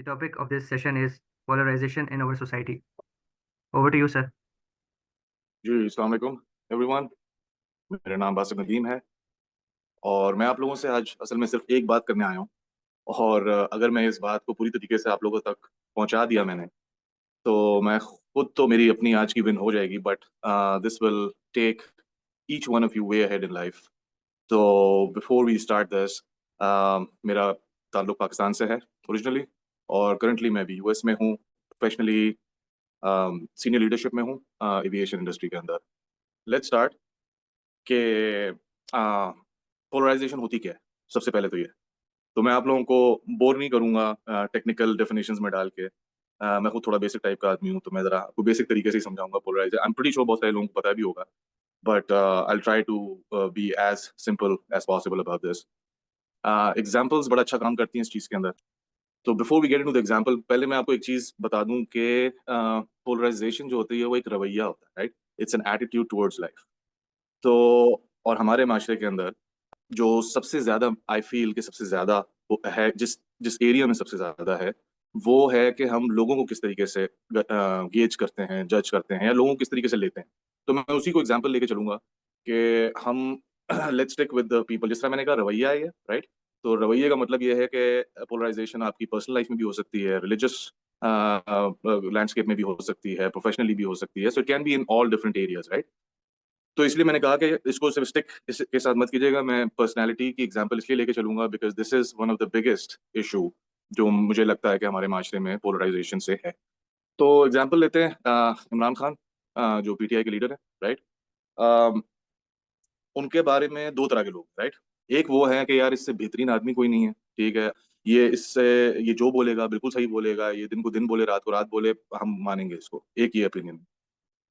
topic of this session is polarization in our society. Over to you, sir. जी अस्सलाम वालेकुम everyone. मेरा नाम बासित नदीम है और मैं आप लोगों से आज असल में सिर्फ एक बात करने आया हूँ। और अगर मैं इस बात को पूरी तरीके से आप लोगों तक पहुंचा दिया मैंने, तो मैं खुद तो मेरी अपनी आज की विन हो जाएगी, but this will take each one of you way ahead in life. तो बिफोर वी स्टार्ट दिस, मेरा ताल्लुक पाकिस्तान से है ओरिजिनली, और करंटली मैं भी यूएस में हूँ। प्रोफेशनली सीनियर लीडरशिप में हूँ एविएशन इंडस्ट्री के अंदर। लेट्स स्टार्ट कि पोलराइजेशन होती क्या है। सबसे पहले तो मैं आप लोगों को बोर नहीं करूंगा टेक्निकल डेफिनेशंस में डाल के। मैं खुद थोड़ा बेसिक टाइप का आदमी हूँ, तो मैं जरा आपको बेसिक तरीके से ही समझाऊंगा polarisation. I am pretty sure बहुत सारे लोगों को पता भी होगा, but I try to be as simple as possible about this. Examples बड़ा अच्छा काम करती हैं इस चीज़ के अंदर। तो before we get into the example, पहले मैं आपको एक चीज़ बता दूं कि पोलराइजेशन जो होती है वो एक रवैया होता है, right. It's an attitude towards life. तो और हमारे माशरे के अंदर जो सबसे ज्यादा आई फील कि सबसे ज्यादा वो है, जिस जिस एरिया में सबसे ज्यादा है, वो है कि हम लोगों को किस तरीके से गेज करते हैं, जज करते हैं, या लोगों को किस तरीके से लेते हैं। तो मैं उसी को एग्जांपल लेके चलूंगा कि हम let's stick with the people. जिस तरह मैंने कहा रवैया है ये, राइट। तो रवैये का मतलब ये है कि पोलराइजेशन आपकी पर्सनल लाइफ में भी हो सकती है, रिलीजियस लैंडस्केप में भी हो सकती है, प्रोफेशनली भी हो सकती है। So it can be in all different areas, right. तो इसलिए मैंने कहा कि इसको सिर्फ स्टिक इसके साथ मत कीजिएगा। मैं पर्सनालिटी की एग्जांपल इसलिए लेके चलूंगा because this is one of the biggest issue जो मुझे लगता है कि हमारे माशरे में पोलराइजेशन से है। तो एग्जांपल लेते हैं इमरान खान, जो पीटीआई के लीडर है, राइट। उनके बारे में दो तरह के लोग, राइट। एक वो है कि यार इससे बेहतरीन आदमी कोई नहीं है, ठीक है, ये इससे ये जो बोलेगा बिल्कुल सही बोलेगा, ये दिन को दिन बोले रात को रात बोले, हम मानेंगे इसको। एक ये ओपिनियन।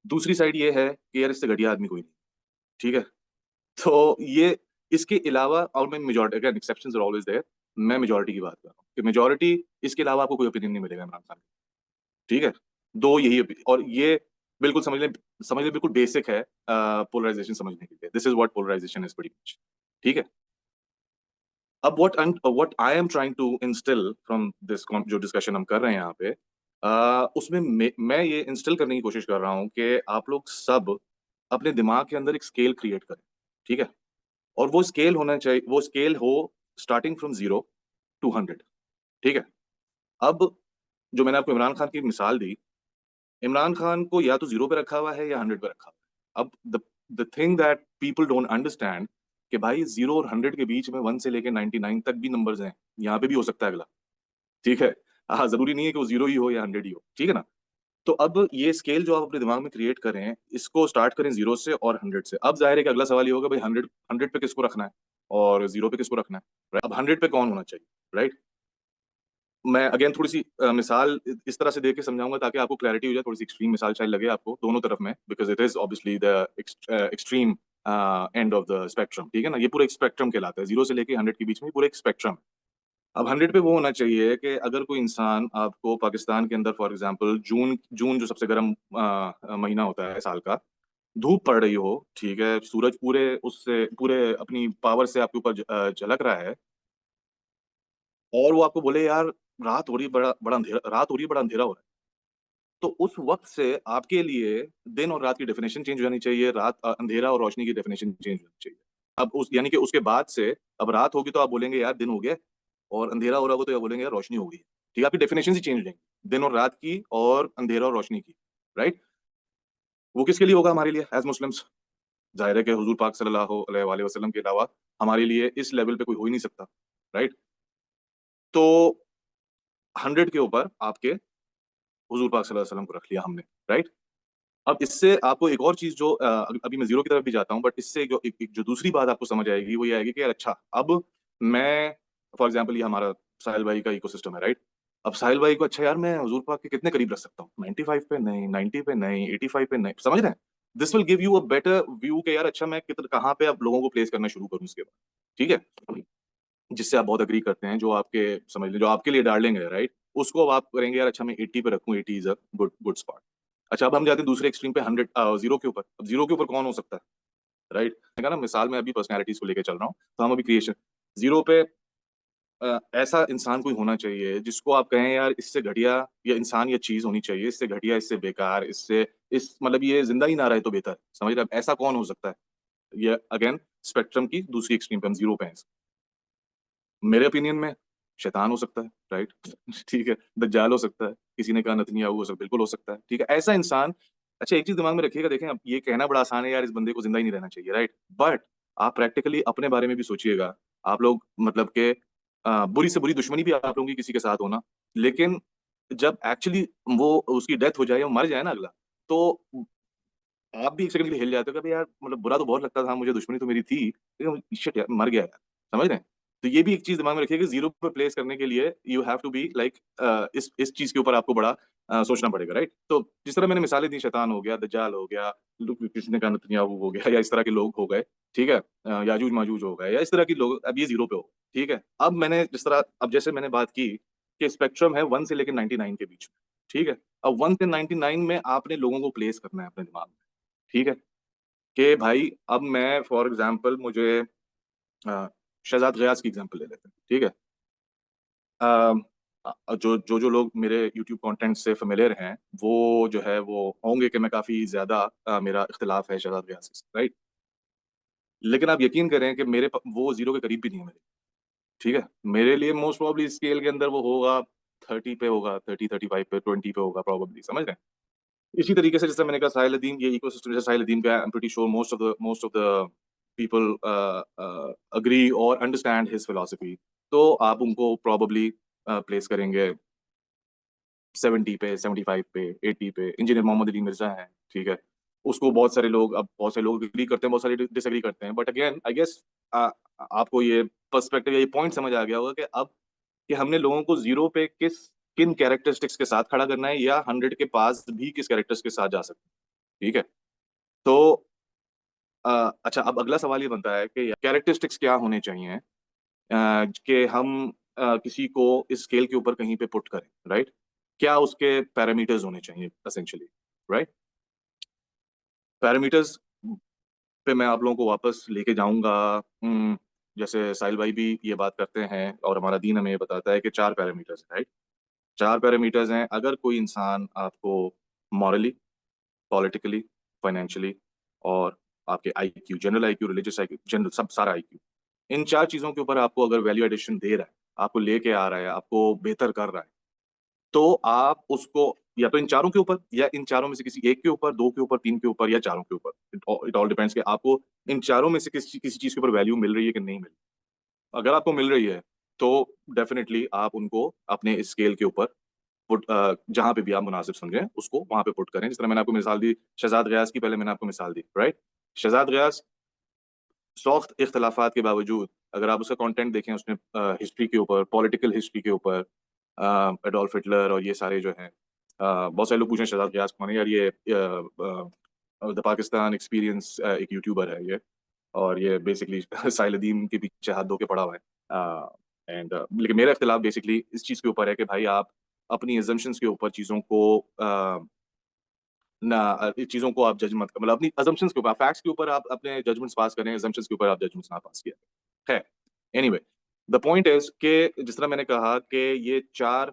दूसरी साइड ये है कि यार इससे घटिया आदमी कोई नहीं, ठीक है। तो ये इसके अलावा, और मैं majority, again exceptions are always there, मैं मेजॉरिटी की बात कर रहा हूँ कि मेजॉरिटी इसके अलावा आपको कोई ओपिनियन नहीं मिलेगा इमरान खान का, ठीक है। दो यही और ये बिल्कुल समझ ले बिल्कुल बेसिक है पोलराइजेशन समझने के लिए। This is what polarisation is pretty much, ठीक है। अब what I am trying to instil from this जो डिस्कशन हम कर रहे हैं यहाँ पे, उसमें मैं ये इंस्टिल करने की कोशिश कर रहा हूँ कि आप लोग सब अपने दिमाग के अंदर एक स्केल क्रिएट करें, ठीक है। और वो स्केल होना चाहिए, वो स्केल हो स्टार्टिंग फ्रॉम 0 to 100, ठीक है। अब जो मैंने आपको इमरान खान की मिसाल दी, इमरान खान को या तो 0 पे रखा हुआ है या 100 पे रखा हुआ है। अब the thing that people don't understand कि भाई 0 और 100 के बीच में 1 से लेके 99 तक भी नंबर्स हैं, यहाँ पे भी हो सकता है अगला, ठीक है। हाँ, जरूरी नहीं है कि वो 0 ही हो या 100 ही हो, ठीक है ना। तो अब ये स्केल जो आप अपने दिमाग में क्रिएट करें, इसको स्टार्ट करें 0 से और 100 से। अब जाहिर है कि अगला सवाल ये होगा भाई 100 पे किसको रखना है और 0 पे किसको रखना है, right? अब 100 पे कौन होना चाहिए, राइट। मैं अगेन थोड़ी सी मिसाल इस तरह से दे के समझाऊंगा ताकि आपको क्लैरिटी हो जाए। थोड़ी सी एक्सट्रीम मिसाल शायद लगे आपको दोनों तरफ में, because it is obviously the extreme end of the spectrum, ठीक है ना। ये पूरा एक स्पेक्ट्रम कहलाता है, 0 से लेके 100 के बीच में पूरा एक स्पेक्ट्रम है। अब 100 पे वो होना चाहिए कि अगर कोई इंसान आपको पाकिस्तान के अंदर, फॉर एग्जांपल जून जून जो सबसे गर्म महीना होता है साल का, धूप पड़ रही हो, ठीक है, सूरज पूरे उससे पूरे अपनी पावर से आपके ऊपर झलक रहा है, और वो आपको बोले यार रात हो रही, बड़ा बड़ा अंधेरा, रात हो रही है, बड़ा अंधेरा हो रहा है। तो उस वक्त से आपके लिए दिन और रात की डेफिनेशन चेंज हो जानी चाहिए, रात अंधेरा और रोशनी की डेफिनेशन चेंज होनी चाहिए। अब उस यानी कि उसके बाद से अब रात होगी तो आप बोलेंगे यार दिन हो गया, और अंधेरा हो रहा होगा तो आप बोलेंगे यार रोशनी हो गई, ठीक है। आपकी डेफिनेशन ही चेंज हो जाएंगी, दिन और रात की और अंधेरा और रोशनी की, राइट। वो किसके लिए होगा? हमारे लिए एज मुस्लिम्स। जाहिर है कि हुजूर पाक सल्लल्लाहु अलैहि वसल्लम के अलावा हमारे लिए इस लेवल पे कोई हो ही नहीं सकता, राइट। तो 100 के ऊपर आपके हुजूर पाक सल्लल्लाहु अलैहि वसल्लम को रख लिया हमने, राइट। अब इससे आपको एक और चीज जो अभी मैं 0 की तरफ भी जाता हूँ, बट इससे जो एक जो दूसरी बात आपको समझ आएगी वो ये आएगी कि यार अच्छा, अब मैं फॉर एग्जाम्पल ये हमारा साहिल भाई का इकोसिस्टम है, राइट। अब साहिल भाई को अच्छा यार मैं हुजूर पाक के कितने करीब रख सकता हूँ, 95 पे नहीं, 90 पे नहीं, 85 पे नहीं, समझ रहे हैं। This will give you a better view के यार अच्छा मैं कितना कहाँ पे अब लोगों को प्लेस करना शुरू करूँ इसके बाद, ठीक है। जिससे आप बहुत अग्री करते हैं, जो आपके समझ लीजिए जो आपके लिए डार्लिंग है, राइट, उसको अब आप करेंगे यार अच्छा मैं 80 पे रखूँ, 80 is a good good spot. अच्छा, अब हम जाते हैं दूसरे एक्सट्रीम पे 100 0 के ऊपर। अब 0 के ऊपर कौन हो सकता है, राइट। मैंने कहा ना मिसाल में अभी पर्सनैलिटीज को लेकर चल रहा हूँ, तो हम अभी क्रिएशन 0 पे ऐसा इंसान कोई होना चाहिए जिसको आप कहें यार इससे घटिया ये इंसान या चीज होनी चाहिए, इससे घटिया, इससे बेकार, इससे इस मतलब ये जिंदा ही ना रहे तो बेहतर, समझ रहे हैं? ऐसा कौन हो सकता है? ये अगेन स्पेक्ट्रम की दूसरी एक्सट्रीम पे हम जीरो पे हैं। मेरे ओपिनियन में शैतान हो सकता है, राइट? ठीक है, दज्जाल हो सकता है, किसी ने कहा नतन्याहू हो सकता है, बिल्कुल हो सकता है, ठीक है, ऐसा इंसान। अच्छा, एक चीज दिमाग में रखिएगा, देखें, अब ये कहना बड़ा आसान है यार, इस बंदे को जिंदा ही नहीं रहना चाहिए, राइट? बट आप प्रैक्टिकली अपने बारे में भी सोचिएगा। आप लोग मतलब के बुरी से बुरी दुश्मनी भी आप लोगों की किसी के साथ होना, लेकिन जब एक्चुअली वो उसकी डेथ हो जाए, वो मर जाए ना अगला, तो आप भी एक सेकंड के लिए हिल जाते हो कि यार मतलब बुरा तो बहुत लगता था, मुझे दुश्मनी तो मेरी थी, लेकिन शिट यार मर गया यार, समझ रहे हैं? तो ये भी एक चीज दिमाग में रखिए कि जीरो पे प्लेस करने के लिए you have to be like, इस चीज के ऊपर आपको बड़ा सोचना पड़ेगा, राइट? तो जिस तरह मैंने मिसालें दी, शैतान हो गया, दज्जाल हो गया, किसी ने कहा नतन्याहू हो गया, या इस तरह के लोग हो गए, ठीक है, याजूज माजूज हो गए, या इस तरह के लोग, अब ये जीरो पे हो, ठीक है। अब मैंने जिस तरह, अब जैसे मैंने बात की कि स्पेक्ट्रम है 1 से लेकर 99 के बीच में, ठीक है। अब 1 से 99 में आपने लोगों को प्लेस करना है अपने दिमाग में, ठीक है, कि भाई अब मैं फॉर एग्जांपल मुझे अ, शहजाद गयास की एग्जांपल ले लेते हैं, ठीक है। जो लोग मेरे यूट्यूब कंटेंट से फेमिलियर हैं, वो जो है वो होंगे कि मैं काफ़ी ज़्यादा मेरा इख्तिलाफ है शहजाद गयास से, राइट? लेकिन आप यकीन करें कि वो जीरो के करीब भी नहीं है मेरे, ठीक है। मेरे लिए मोस्ट प्रोबेबली स्केल के अंदर वो होगा 30 पे, होगा 30-35 पे, 20 पे होगा प्रोबेबली, समझ रहे हैं? इसी तरीके से जैसे मैंने कहा साहिल अदीम, ये इकोसिस्टम जैसे साहिल अदीम का, आई am pretty sure most of the people agree और अंडरस्टैंड हिज फिलॉसफी, तो आप उनको प्रोबेबली प्लेस करेंगे 70 पे, 75 पे, 80 पे। इंजीनियर मोहम्मद अली मिर्जा हैं, ठीक है, उसको बहुत सारे लोग एग्री करते हैं, बहुत सारे डिसएग्री करते हैं, बट अगेन आई गेस आपको ये पर्सपेक्टिव या ये पॉइंट समझ आ गया होगा कि अब कि हमने लोगों को जीरो पे किन कैरेक्टरिस्टिक्स के साथ खड़ा करना है, या 100 के पास भी किस कैरेक्टर्स के साथ जा सकते हैं, ठीक है। तो अच्छा, अब अगला सवाल ये बनता है कि कैरेक्टरिस्टिक्स क्या होने चाहिए कि हम किसी को इस स्केल के ऊपर कहीं पे पुट करें, राइट? क्या उसके पैरामीटर्स होने चाहिए एसेंशियली, राइट? पैरामीटर्स पे मैं आप लोगों को वापस लेके जाऊंगा। जैसे साहिल भाई भी ये बात करते हैं और हमारा दीन हमें ये बताता है कि 4 पैरामीटर्स, राइट? 4 पैरामीटर्स हैं। अगर कोई इंसान आपको मॉरली, पॉलिटिकली, फाइनेंशियली और आपके IQ, general IQ, religious IQ, general सब सारा आईक्यू, इन 4 चीजों के ऊपर आपको अगर वैल्यू एडिशन दे रहा है, आपको लेके आ रहा है, आपको बेहतर कर रहा है, तो आप उसको या तो इन चारों के ऊपर, या इन चारों में से किसी एक के ऊपर, दो के ऊपर, तीन के ऊपर, या चारों के ऊपर, इट ऑल डिपेंड्स कि आपको इन चारों में से किसी चीज के ऊपर वैल्यू मिल रही है कि नहीं मिल रही। अगर आपको मिल रही है तो डेफिनेटली आप उनको अपने स्केल के ऊपर पुट, जहां पे भी आप मुनासिब समझें उसको वहां पे पुट करें। जिस तरह मैंने आपको मिसाल दी शहजाद गयास की, पहले मैंने आपको मिसाल दी, राइट? शहजाद गयास सख्त इख्तलाफात के बावजूद, अगर आप उसका कंटेंट देखें, उसने हिस्ट्री के ऊपर, पॉलिटिकल हिस्ट्री के ऊपर, एडोल्फ हिटलर और ये सारे जो हैं, बहुत सारे लोग पूछे शहजाद गयास कौन है यार, ये द पाकिस्तान एक्सपीरियंस एक यूट्यूबर है ये, और ये बेसिकली साहिल अदीम के पीछे हाथ धो के पड़ा हुआ है। लेकिन मेरा इख्तिलाफ बेसिकली इस चीज़ के ऊपर है कि भाई आप अपनी एजम्पशंस के ऊपर चीज़ों को चीज़ों को आप जज मत, मतलब अपनी अजम्पशंस के ऊपर, फैक्ट्स के ऊपर आप अपने जजमेंट्स पास करें, अजम्पशंस के ऊपर आप जजमेंट्स ना पास किया है। एनीवे, द पॉइंट इज कि जिस तरह मैंने कहा कि ये 4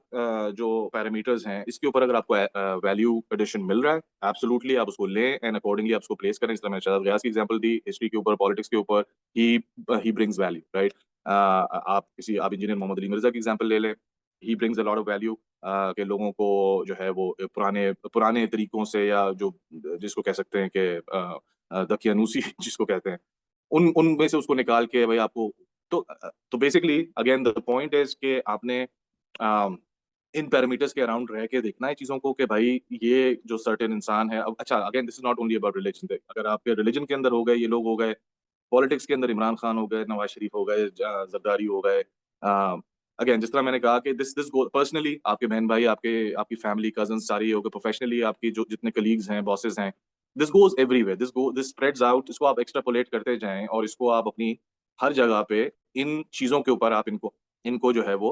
जो पैरामीटर्स हैं, इसके ऊपर अगर आपको वैल्यू एडिशन मिल रहा है, एब्सोल्युटली आप उसको लें एंड अकॉर्डिंगली आप उसको प्लेस करें। जिस तरह मैंने शहजाद गयास की एग्जांपल दी, हिस्ट्री के ऊपर, पॉलिटिक्स के ऊपर, ही ब्रिंग्स वैल्यू, राइट? आप इंजीनियर मोहम्मद अली मिर्जा की एग्जांपल ले लें, he brings a lot of value, के लोगों को जो है वो पुराने पुराने तरीकों से, या जो जिसको कह सकते हैं कि दकियानूसी जिसको कहते हैं, उन उनमें से उसको निकाल के भाई आपको, तो basically again the point is कि आपने अम, इन पैरामीटर्स के अराउंड रह के देखना है चीजों को कि भाई ये जो सर्टेन इंसान है। अब अच्छा, again this is not only about religion, अगर आपके रिलीजन के अंदर हो गए ये लोग, हो गए पॉलिटिक्स के अंदर इमरान खान हो गए, नवाज शरीफ हो गए, जरदारी हो गए, अगेन जिस तरह मैंने कहा कि दिस गो पर्सनली, आपके बहन भाई, आपकी फैमिली, कजन सारी हो गए, प्रोफेशनली आपकी जो जितने कलीग्स हैं, बॉसेस हैं, this goes everywhere, this spreads out. इसको आप एक्सट्रापोलेट करते जाएं और इसको आप अपनी हर जगह पे इन चीजों के ऊपर आप इनको इनको जो है वो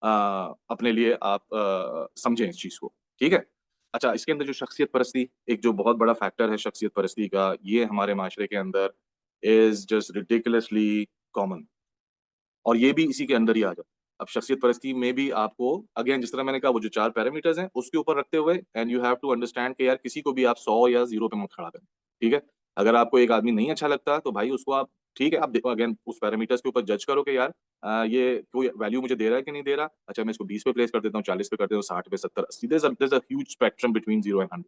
अपने लिए आप समझें इस चीज को, ठीक है। अच्छा, इसके अंदर जो शख्सियत परस्ती, एक जो बहुत बड़ा फैक्टर है शख्सियत परस्ती का, ये हमारे माशरे के अंदर इज जस्ट रिडिकुलसली कॉमन, और ये भी इसी के अंदर ही आ जाता है। अब शख्सियत परस्ती में भी आपको अगेन जिस तरह मैंने कहा वो जो 4 पैरामीटर्स हैं उसके ऊपर रखते हुए and you have to understand कि यार किसी को भी आप 100 या 0 पे मत खड़ा करें, ठीक है? अगर आपको एक आदमी नहीं अच्छा लगता तो भाई उसको आप ठीक है, आप देखो अगेन उस पैरामीटर्स के ऊपर जज करो कि यार ये कोई वैल्यू मुझे दे रहा है कि नहीं दे रहा। अच्छा मैं इसको 20 पे प्लेस कर देता हूँ, 40 पे कर देता हूँ, 60 पे, 70, 80, there is a huge spectrum between 0 and 100।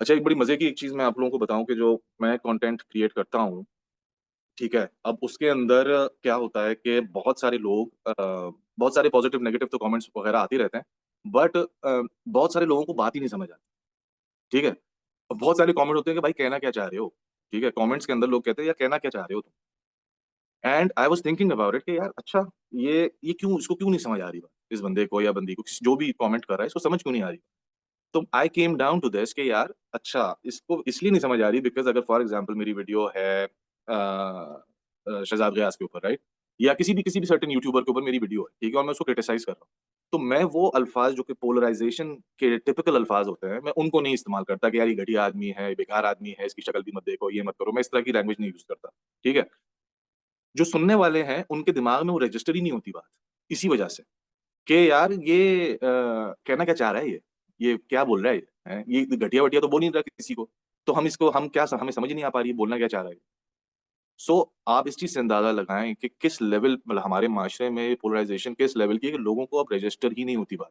अच्छा एक बड़ी मजे की एक चीज मैं आप लोगों को बताऊं कि जो मैं कंटेंट क्रिएट करता हूँ, ठीक है, अब उसके अंदर क्या होता है कि बहुत सारे लोग बहुत सारे पॉजिटिव नेगेटिव तो कमेंट्स वगैरह आते रहते हैं, बट बहुत सारे लोगों को बात ही नहीं समझ आती, ठीक है? अब बहुत सारे कमेंट होते हैं कि भाई कहना क्या चाह रहे हो, ठीक है? कमेंट्स के अंदर लोग कहते हैं यार कहना क्या चाह रहे हो तुम, and I was thinking about it कि यार अच्छा ये क्यों इसको क्यों नहीं समझ आ रही बात, इस बंदे को या बंदी को जो भी कमेंट कर रहा है इसको समझ क्यों नहीं आ रही। तो आई केम डाउन टू दिस कि यार अच्छा इसको इसलिए नहीं समझ आ रही बिकॉज अगर फॉर एग्जांपल मेरी वीडियो है शहजाद गयास के ऊपर, राइट, या किसी भी सर्टेन यूट्यूबर के ऊपर मेरी वीडियो है, ठीक है, और मैं उसको क्रिटिसाइज कर रहा हूँ, तो मैं वो अल्फाज जो कि पोलराइजेशन के टिपिकल अल्फाज होते हैं मैं उनको नहीं इस्तेमाल करता कि यार ये घटिया आदमी है, ये बेकार आदमी है, इसकी शक्ल भी मत देखो, ये मत करो, मैं इस तरह की लैंग्वेज नहीं यूज करता, ठीक है? जो सुनने वाले हैं उनके दिमाग में वो रजिस्टर ही नहीं होती बात, इसी वजह से कि यार ये कहना क्या चाह रहा है ये क्या बोल रहा है ये घटिया वटिया तो बोल नहीं रहा किसी को, तो हम इसको हम क्या हमें समझ ही नहीं आ पा रही है बोलना क्या चाह रहा है। सो आप इस चीज से अंदाजा लगाएं कि किस लेवल मतलब हमारे माशरे में पोलराइजेशन किस लेवल की है कि लोगों को अब रजिस्टर ही नहीं होती बात।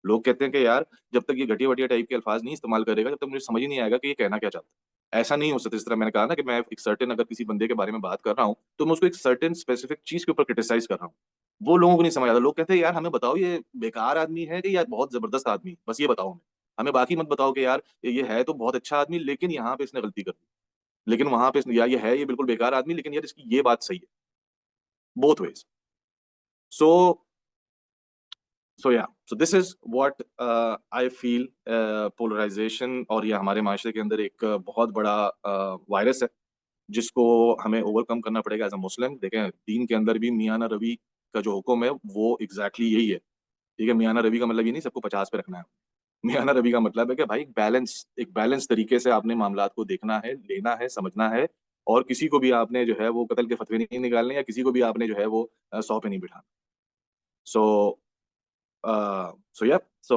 लोग कहते हैं कि यार जब तक ये घटिया वटिया टाइप के अल्फाज नहीं इस्तेमाल करेगा जब तक मुझे समझ ही नहीं आएगा कि ये कहना क्या चाहता है। ऐसा नहीं हो सकता, जिस तरह मैंने कहा ना कि मैं एक सर्टेन अगर किसी बंदे के बारे में बात कर रहा हूँ तो मैं उसको एक सर्टेन स्पेसिफिक चीज के ऊपर क्रिटिसाइज कर रहा हूँ, वो लोगों को नहीं समझ आता। लोग कहते हैं यार हमें बताओ ये बेकार आदमी है कि यार बहुत जबरदस्त आदमी है? बस ये बताओ हमें, हमें बाकी मत बताओ कि यार ये है तो बहुत अच्छा आदमी लेकिन यहाँ पे इसने गलती कर दी, लेकिन वहां पे या ये है ये बिल्कुल बेकार आदमी लेकिन यार इसकी ये बात सही है, both ways. So so this is what I feel polarization और ये हमारे माशरे के अंदर एक बहुत बड़ा वायरस है जिसको हमें ओवरकम करना पड़ेगा एज अ मुस्लिम। देखें दीन के अंदर भी मियाँ ना रवि का जो हुक्म है वो एग्जैक्टली यही है, ठीक है? मियाँ ना रवि का मतलब ये नहीं सबको 50 पे रखना है। मियाँ ना रवि का मतलब है कि भाई एक बैलेंस तरीके से आपने मामलात को देखना है, लेना है, समझना है, और किसी को भी आपने जो है वो कत्ल के फतवे नहीं निकालने या किसी को भी आपने जो है वो 100 पे नहीं बिठाना। सो so yeah, so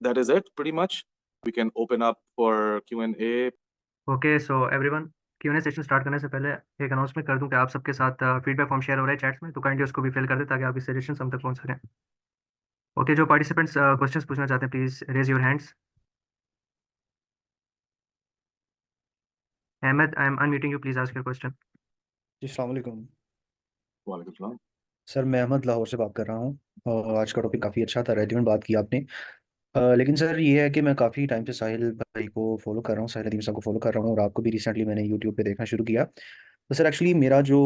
that is it pretty much. We can open up for Q&A. Okay so everyone, Q&A session start करने से पहले एक अनाउंसमेंट कर दूं कि आप सबके साथ फीडबैक फॉर्म शेयर हो रहा है चैट्स में, तो काइंडली उसको भी फिल कर दें ताकि आपकी सजेशन हम तक पहुंच सकें। ओके, जो पार्टिसिपेंट्स क्वेश्चंस पूछना चाहते हैं please raise your hands. Ahmed, I am unmuting you, please ask your question. जी अस्सलाम वालेकुम। वालेकुम सलाम। सर मैं अहमद लाहौर से बात कर रहा हूँ और आज का टॉपिक काफ़ी अच्छा था, रेलिवेंट बात की आपने। लेकिन सर ये है कि मैं काफ़ी टाइम से साहिल भाई को फॉलो कर रहा हूँ, साहिल अदीम साहब को फॉलो कर रहा हूँ, और आपको भी रिसेंटली मैंने यूट्यूब पे देखना शुरू किया। तो सर एक्चुअली मेरा जो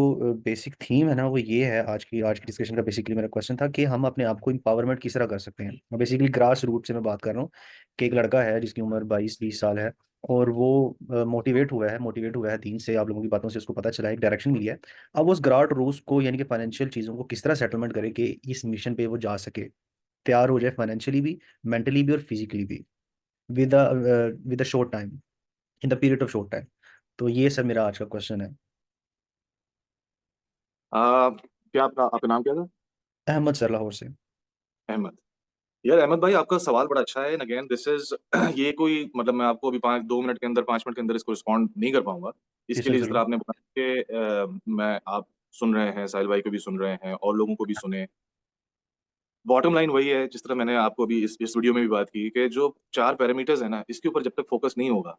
बेसिक थीम है ना वो ये है, आज की डिस्कशन का बेसिकली मेरा क्वेश्चन था कि हम अपने आप को एम्पावरमेंट किस तरह कर सकते हैं। बेसिकली ग्रास रूट से मैं बात कर रहा हूँ कि एक लड़का है जिसकी उम्र 22-20 साल है, और वो मोटिवेट हुआ है दीन से, आप लोगों की बातों से उसको पता चला है, एक डायरेक्शन मिली है। अब उस ग्रास रूट को यानी कि फाइनेंशियल चीज़ों को किस तरह सेटलमेंट करे कि इस मिशन पे वो जा सके, तैयार हो जाए फाइनेंशियली भी, मेंटली भी और फिजिकली भी, with a short time, in the period of short time. तो ये सर मेरा आज का क्वेश्चन है। क्या आपका नाम क्या था? अहमद सर, लाहौर से। अहमद। यार अहमद भाई आपका सवाल बड़ा अच्छा है, अगेन दिस इज ये कोई मतलब मैं आपको अभी 2 मिनट के अंदर 5 मिनट के अंदर इसको रिस्पॉन्ड नहीं कर पाऊंगा। जी इसके सर लिए जिस तरह ज़रूर। आपने बताया कि मैं आप सुन रहे हैं, साहिल भाई को भी सुन रहे हैं और लोगों को भी सुने। बॉटम लाइन वही है जिस तरह मैंने आपको अभी इस वीडियो में भी बात की कि जो 4 पैरामीटर्स है ना इसके ऊपर जब तक फोकस नहीं होगा,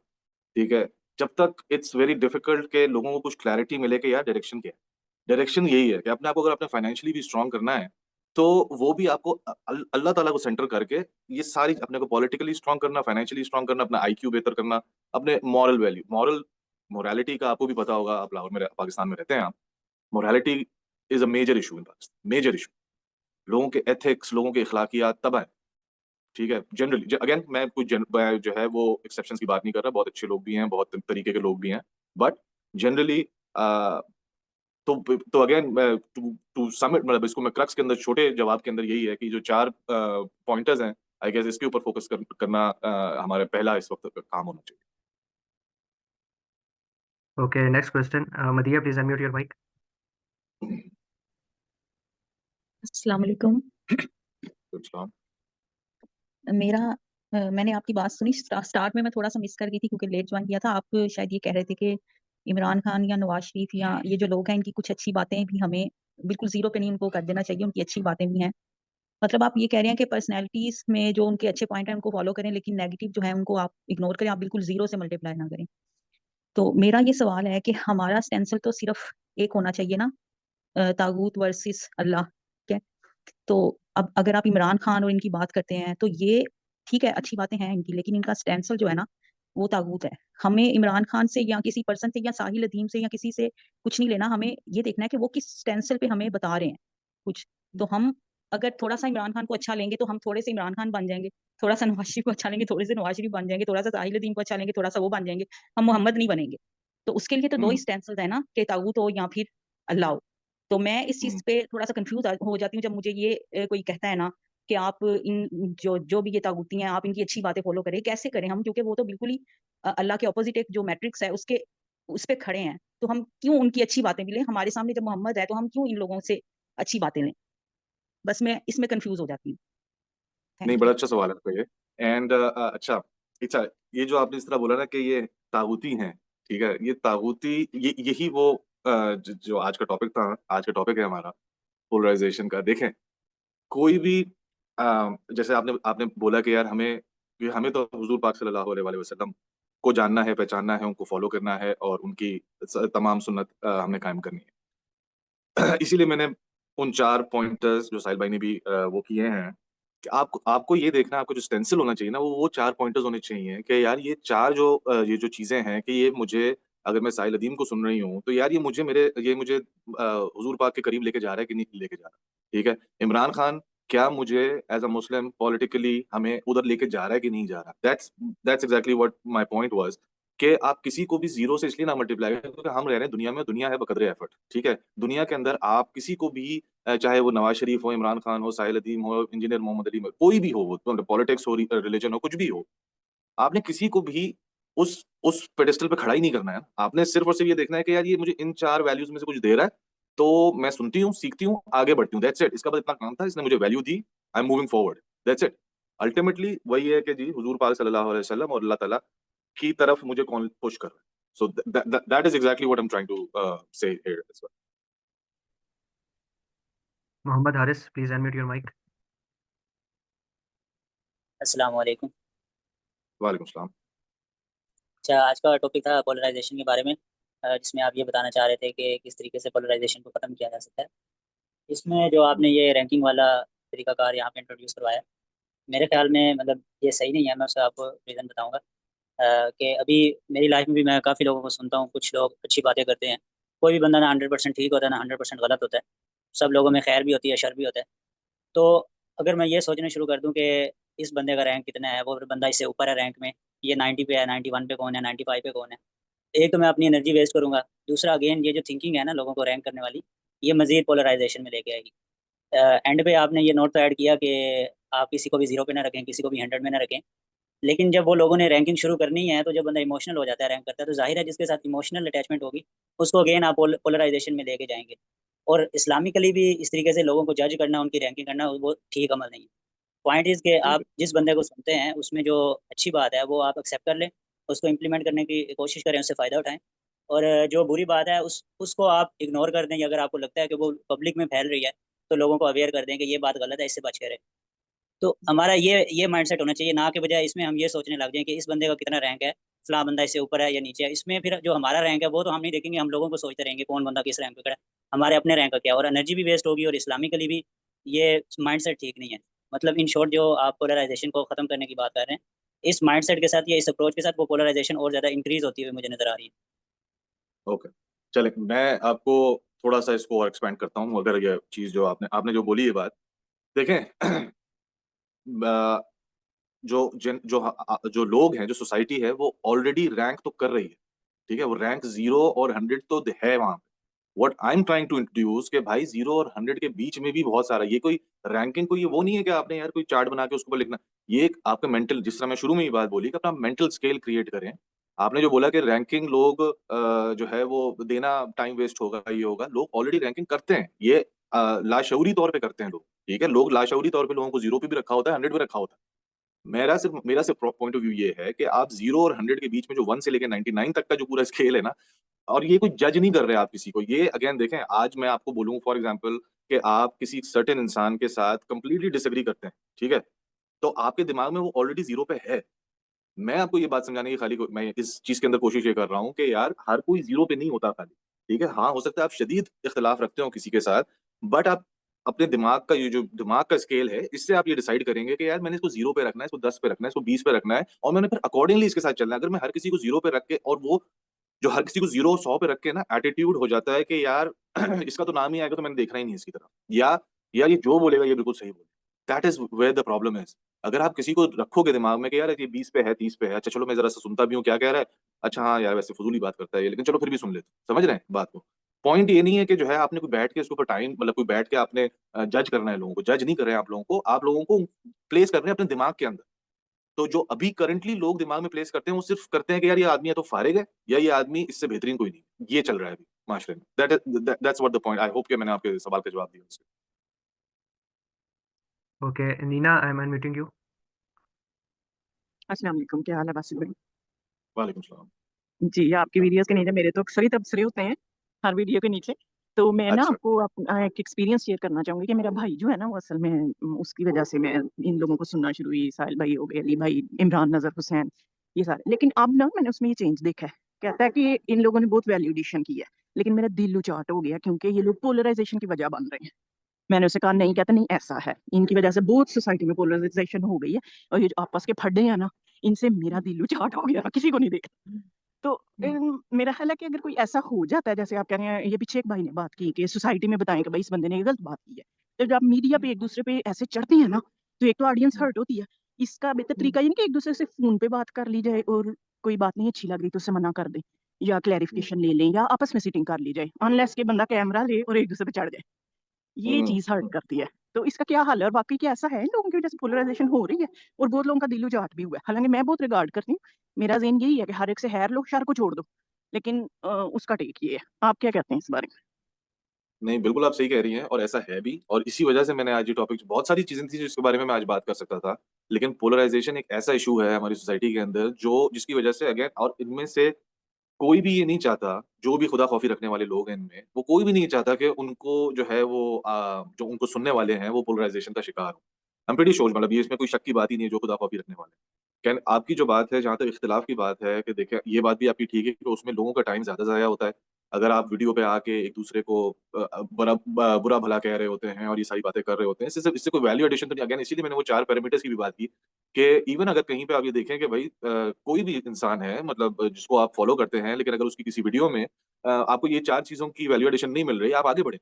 ठीक है, जब तक इट्स वेरी डिफिकल्ट के लोगों को कुछ क्लैरिटी मिले कि यार डायरेक्शन क्या है। डायरेक्शन यही है कि अपने आप को अगर आपने फाइनेंशियली भी स्ट्रांग करना है तो वो भी आपको अल्लाह ताला को सेंटर करके ये सारी अपने को पॉलिटिकली स्ट्रांग करना, फाइनेंशियली स्ट्रांग करना, अपना आईक्यू बेहतर करना, अपने मॉरल वैल्यू मोरालिटी का आपको भी पता होगा, आप लाहौर में पाकिस्तान में रहते हैं आप। Morality is a major issue in Pakistan, major issue. लोगों के एथिक्स, लोगों के अखलाकियात तबाह है, ठीक है? जनरली अगेन मैं जो है वो एक्सेप्शंस की बात नहीं कर रहा, बहुत अच्छे लोग भी हैं, बहुत तरीके के लोग भी हैं, बट जनरली तो अगेन टू टू समिट मतलब इसको मैं क्रक्स के अंदर छोटे जवाब के अंदर यही है कि जो 4 पॉइंटर्स हैं आई गेस इसके ऊपर फोकस करना हमारा पहला इस वक्त काम होना चाहिए। Okay, next question, Madiya please unmute your mic. अस्सलाम वालेकुम। इस्लाम। मेरा मैंने आपकी बात सुनी। स्टार्ट में मैं थोड़ा सा मिस कर गई थी क्योंकि लेट ज्वाइन किया था। आप शायद ये कह रहे थे कि इमरान खान या नवाज शरीफ या ये जो लोग हैं इनकी कुछ अच्छी बातें भी हमें बिल्कुल जीरो पे नहीं उनको कर देना चाहिए, उनकी अच्छी बातें भी हैं। मतलब आप ये कह रहे हैं कि पर्सनैलिटीज में जो उनके अच्छे पॉइंट हैं उनको फॉलो करें, लेकिन नेगेटिव जो है उनको आप इग्नोर करें, आप बिल्कुल जीरो से मल्टीप्लाई ना करें। तो मेरा ये सवाल है कि हमारा स्टेंसिल तो सिर्फ एक होना चाहिए ना, तागूत वर्सेस अल्लाह। ठीक है, तो अब अगर आप इमरान खान और इनकी बात करते हैं तो ये ठीक है, अच्छी बातें हैं इनकी, लेकिन इनका स्टेंसिल जो है ना वो तागूत है। हमें इमरान खान से या किसी पर्सन से या साहिल अदीम से या किसी से कुछ नहीं लेना, हमें ये देखना है कि वो किस स्टेंसिल पे हमें बता रहे हैं कुछ। तो हम अगर थोड़ा सा इमरान खान को अच्छा लेंगे तो हम थोड़े से इमरान खान बन जाएंगे, थोड़ा सा नवाज शरीफ को अच्छा लेंगे थोड़े से नवाज शरीफ बन जाएंगे, थोड़ा सा साहिल अदीम को अच्छा लेंगे थोड़ा सा वो बन जाएंगे, हम मोहम्मद नहीं बनेंगे। तो उसके लिए तो दो ही हम्म। स्टेंसिल्स है ना, कि तागूत हो या फिर अल्लाह हो। तो मैं इस हम्म। चीज पे थोड़ा सा कंफ्यूज हो जाती हूँ जब मुझे ये कोई कहता है ना कि आप इन जो जो भी ये तागुती हैं आप इनकी अच्छी बातें फॉलो करें। कैसे करें हम, क्योंकि वो तो बिल्कुल ही अल्लाह के ऑपोजिट एक जो मैट्रिक्स है उसके उस पे खड़े हैं। तो हम क्यों उनकी अच्छी बातें भी लें? हमारे सामने जब मोहम्मद है तो हम क्यों इन लोगों से अच्छी बातें लें? बस मैं इसमें कंफ्यूज हो जाती हूँ। नहीं, थैंक यू। बड़ा अच्छा सवाल है आपका ये। एंड अच्छा, अच्छा, ये जो आपने इस तरह बोला ना कि ये तागूती हैं, ठीक है, ये तागूती, ये यही वो जो आज का टॉपिक था, आज का टॉपिक है हमारा पोलराइजेशन का। देखें, कोई भी जैसे आपने आपने बोला कि यार हमें तो हुजूर पाक सल्लल्लाहु अलैहि वसल्लम को जानना है, पहचानना है, उनको फॉलो करना है और उनकी तमाम सुन्नत हमने कायम करनी है। इसीलिए मैंने उन 4 पॉइंटर्स जो साहिल भाई ने भी वो किए हैं कि आपको आपको ये देखना, आपको जो स्टेंसिल होना चाहिए ना, वो 4 पॉइंटर्स होने चाहिए कि यार ये 4 जो ये जो चीजें हैं कि ये मुझे, अगर मैं साहिल अदीम को सुन रही हूँ तो यार ये मुझे हुजूर पाक के करीब लेके जा रहा है कि नहीं लेके जा रहा। ठीक है, इमरान खान क्या मुझे एज अ मुस्लिम पॉलिटिकली हमें उधर लेके जा रहा है कि नहीं जा रहा। That's exactly what my point was, कि आप किसी को भी जीरो से इसलिए ना मल्टीप्लाई करें क्योंकि हम रह रहे हैं दुनिया में, दुनिया है बकदरे एफर्ट। ठीक है, दुनिया के अंदर आप किसी को भी चाहे वो नवाज शरीफ हो, इमरान खान हो, साहिल अदीम हो, इंजीनियर मोहम्मद अली हो, कोई भी हो, वो पॉलिटिक्स हो, रिलीजन हो, कुछ भी हो, आपने किसी को भी उस पेडेस्टल पे खड़ा ही नहीं करना है। आपने सिर्फ और सिर्फ ये देखना है कि यार ये मुझे इन 4 वैल्यूज में से कुछ दे रहा है, तो मैं सुनती हूँ, सीखती हूँ, आगे बढ़ती हूँ। That's it. इसका बस इतना काम था, इसने मुझे value the, I am moving forward. That's it. Ultimately वही है कि जी हुजूर पाक सल्लल्लाहु अलैहि वसल्लम और अल्लाह ताला की तरफ मुझे कौन पुश कर रहा है। So that is exactly what I am trying to say here as well. Mohammad Haris, please unmute your mic. अस्सलाम वालेकुम। वालेकुम सलाम। अच्छा, आज का टॉपिक था पोलराइजेशन के बारे में, जिसमें आप ये बताना चाह रहे थे कि किस तरीके से पोलराइजेशन को ख़त्म किया जा सकता है। इसमें जो आपने ये रैंकिंग वाला तरीकाकार यहाँ पे इंट्रोड्यूस करवाया, मेरे ख्याल में मतलब ये सही नहीं है। मैं उसका आपको रीज़न बताऊँगा कि अभी मेरी लाइफ में भी मैं काफ़ी लोगों को सुनता हूँ, कुछ लोग अच्छी बातें करते हैं। कोई भी बंदा ना 100% ठीक होता है, ना 100% गलत होता है। सब लोगों में खैर भी होती है, शर भी होता है। तो अगर मैं ये सोचना शुरू कर दूं कि इस बंदे का रैंक कितना है, वो बंदा इससे ऊपर है रैंक में, ये 90 पे है, 91 पे कौन है, 95 पे कौन है, एक तो मैं अपनी एनर्जी वेस्ट करूंगा। दूसरा अगेन ये जो थिंकिंग है ना लोगों को रैंक करने वाली, ये मजीद पोलराइजेशन में लेके आएगी। एंड पे आपने ये नोट तो ऐड किया कि आप किसी को भी जीरो पे ना रखें, किसी को भी 100 में ना रखें। लेकिन जब वो लोगों ने रैंकिंग शुरू करनी है तो जब बंदा इमोशनल हो जाता है रैंक करता है, तो जाहिर है जिसके साथ इमोशनल अटैचमेंट होगी उसको अगेन आप पोलराइजेशन में लेके जाएंगे। और इस्लामिकली भी इस तरीके से लोगों को जज करना, उनकी रैंकिंग करना, वो ठीक अमल नहीं है। पॉइंट इज के जी। आप जिस बंदे को सुनते हैं उसमें जो अच्छी बात है वो आप एक्सेप्ट कर लें, उसको इम्प्लीमेंट करने की कोशिश करें, उससे फ़ायदा उठाएं। और जो बुरी बात है उसको आप इग्नोर कर दें, या अगर आपको लगता है कि वो पब्लिक में फैल रही है तो लोगों को अवेयर कर दें कि ये बात गलत है, इससे बच के रहें। तो हमारा ये माइंडसेट होना चाहिए, ना कि बजाय इसमें हम ये सोचने लग जाएं कि इस बंदे का कितना रैंक है, फलां बंदा इससे ऊपर है या नीचे है। इसमें फिर जो हमारा रैंक है वो तो हम नहीं देखेंगे, हम लोगों को सोचते रहेंगे कौन बंदा किस रैंक पे खड़ा है, हमारे अपने रैंक का क्या है, और एनर्जी भी वेस्ट होगी और इस्लामिकली भी ये माइंडसेट ठीक नहीं है। मतलब इन शॉर्ट जो आप पोलराइजेशन को खत्म करने की बात कर रहे हैं, इस माइंडसेट के साथ या इस अप्रोच के साथ वो पोलराइजेशन और ज्यादा इंक्रीज होती हुई मुझे नजर आ रही है। ओके, चले मैं आपको थोड़ा सा इसको और एक्सपेंड करता हूँ। अगर ये चीज जो आपने आपने जो बोली ये बात देखें, जो लोग हैं, जो सोसाइटी है, वो ऑलरेडी रैंक तो कर रही है। ठीक है, वो रैंक 0 और 100 तो है वहां पे। What I am trying to introduce के भाई 0 और 100 के बीच में भी बहुत सारा, ये कोई रैंकिंग, कोई ये वो नहीं है कि आपने यार कोई चार्ट बना के उसके ऊपर लिखना। ये एक आपका मेंटल, जिस तरह मैं शुरू में ही बात बोली कि अपना मेंटल स्केल क्रिएट करें। आपने जो बोला कि रैंकिंग लोग जो है वो देना टाइम वेस्ट होगा, ये होगा, लोग ऑलरेडी रैंकिंग करते हैं। ये लाशऊरी तौर पे करते हैं लोग, ठीक है, लोग लाशऊरी तौर पे लोगों को 0 पे भी रखा होता है, 100 पे रखा होता है। मेरा सिर्फ पॉइंट ऑफ व्यू ये है कि आप 0 और 100 के बीच में जो 1 से लेकर 99 तक का जो पूरा स्केल है ना, और ये कोई जज नहीं कर रहे आप किसी को। ये अगेन देखें, आज मैं आपको बोलूं फॉर एग्जांपल कि आप किसी सर्टेन इंसान के साथ कंप्लीटली डिसएग्री करते हैं, ठीक है, तो आपके दिमाग में वो ऑलरेडी 0 पे है। मैं आपको ये बात समझाने की मैं इस चीज के अंदर कोशिश ये कर रहा हूँ कि यार हर कोई 0 पे नहीं होता खाली, ठीक है। हाँ, हो सकता है आप शदीद इख्तलाफ रखते हो किसी के साथ, बट आप अपने दिमाग का ये जो दिमाग का स्केल है, इससे आप ये डिसाइड करेंगे कि यार मैंने इसको 0 पे रखना है, इसको 10 पे रखना है, इसको 20 पे रखना है, और मैंने फिर अकॉर्डिंगली इसके साथ चलना है। अगर मैं हर किसी को 0 पे रख के, और वो जो हर किसी को 0 100 पे रख के ना एटीट्यूड हो जाता है कि यार इसका तो नाम ही आएगा तो मैंने देखना ही नहीं इसकी तरफ, या ये जो बोलेगा ये बिल्कुल सही बोलेगा, that is where the problem is. अगर आप किसी को रखोगे दिमाग में कि यार ये 20 पे है, 30 पे है, अच्छा चलो मैं जरा सा सुनता भी हूँ क्या कह रहा है, अच्छा हाँ यार वैसे फजूली बात करता है ये, लेकिन चलो फिर भी सुन लेते, समझ रहे हैं बात को। पॉइंट ये नहीं है कि जो है आपने कोई बैठ के उसके ऊपर टाइम, मतलब कोई बैठ के आपने जज करना है लोगों को। जज नहीं कर रहे हैं आप लोगों को प्लेस कर रहे हैं अपने दिमाग के अंदर। तो जो अभी करंटली लोग दिमाग में प्लेस करते हैं, वो सिर्फ करते हैं कि यार ये आदमी या तो फारिग है, या ये आदमी इससे बेहतरीन कोई नहीं। ये चल रहा है अभी माशरे में। That's what the point. I hope कि मैंने आपके सवाल का जवाब दिया उससे। Okay Nina, I am unmuting you. अस्सलाम वालेकुम, क्या हाल है बासित भाई? वालेकुम सलाम। जी, आपकी वीडियोस के नीचे मेरे तो अक्सर ही तबसरे होते हैं, हर वीडियो के नीचे। तो मैं ना अच्छा। आपको एक एक्सपीरियंस शेयर करना चाहूंगी कि मेरा भाई जो है ना, वो असल में उसकी वजह से मैं इन लोगों को सुनना शुरू हुई। साहिल भाई हो गए, अली भाई, इमरान नजर हुसैन, ये सारे। लेकिन अब ना मैंने उसमें ये चेंज देखा है। कहता है कि इन लोगों ने बहुत वैल्यू एडिशन की है, लेकिन मेरा दिल उचाट हो गया क्योंकि ये लोग पोलराइजेशन की वजह बन रहे हैं। मैंने उसे कहा नहीं, कहता नहीं ऐसा है, इनकी वजह से बहुत सोसाइटी में पोलराइजेशन हो गई है, और ये जो आपस के फड्डे हैं ना, इनसे मेरा दिल उचाट हो गया, किसी को नहीं देखा। तो मेरा ख्याल है कि अगर कोई ऐसा हो जाता है, जैसे आप कह रहे हैं, ये पीछे एक भाई ने बात की कि सोसाइटी में बताएं कि भाई इस बंदे ने ये गलत बात की है, तो जब आप मीडिया पे एक दूसरे पे ऐसे चढ़ते हैं ना, तो एक तो ऑडियंस हर्ट होती है। इसका बेहतर तरीका ये नहीं कि एक दूसरे से फोन पे बात कर ली जाए, और कोई बात नहीं अच्छी लग रही तो उससे मना कर दें, या क्लैरिफिकेशन ले लें, या आपस में सिटिंग कर ली जाए, अनलेस के बंदा कैमरा ले और एक दूसरे पे चढ़ जाए। ये हम्म। चीज हर्ट करती है। तो इसका क्या हल है, और वाकई क्या ऐसा है इन लोगों की वजह से पोलराइजेशन हो रही है, और बहुत लोगों का दिल उजाट भी हुआ है? हालांकि मैं बहुत रिगार्ड करती हूँ, मेरा ज़हन यही है कि हर एक से हैर लो, शर को छोड़ दो, लेकिन उसका टेक ये है। आप क्या कहते हैं इस बारे में? नहीं, बिल्कुल आप सही कह रही हैं, और ऐसा है भी, और इसी वजह से मैंने आज ये टॉपिक, बहुत सारी चीजें थी जिसके बारे में मैं आज बात कर सकता था, लेकिन पोलराइजेशन एक ऐसा इशू है हमारी सोसाइटी के अंदर जो जिसकी वजह से अगेन, और इनमें से कोई भी ये नहीं चाहता, जो भी खुदा खौफी रखने वाले लोग हैं इनमें, वो कोई भी नहीं चाहता कि उनको जो है वो जो उनको सुनने वाले हैं वो पोलराइजेशन का शिकार हो। आई एम प्रीटी श्योर, मतलब ये इसमें कोई शक की बात ही नहीं है, जो खुदा खौफी रखने वाले हैं। क्या आपकी जो बात है, जहाँ तक इख्तिलाफ की बात है, कि देखें ये बात भी आपकी ठीक है कि उसमें लोगों का टाइम ज्यादा ज़ाया होता है। अगर आप वीडियो पे आके एक दूसरे को बुरा भला कह रहे होते हैं और ये सारी बातें कर रहे होते हैं, इससे कोई वैल्यू एडिशन तो नहीं। अगेन इसीलिए मैंने वो 4 पैरामीटर्स की भी बात की कि इवन अगर कहीं पे आप ये देखें कि भाई कोई भी इंसान है, मतलब जिसको आप फॉलो करते हैं, लेकिन अगर उसकी किसी वीडियो में आपको ये 4 चीजों की वैल्यू एडिशन नहीं मिल रही, आप आगे बढ़े।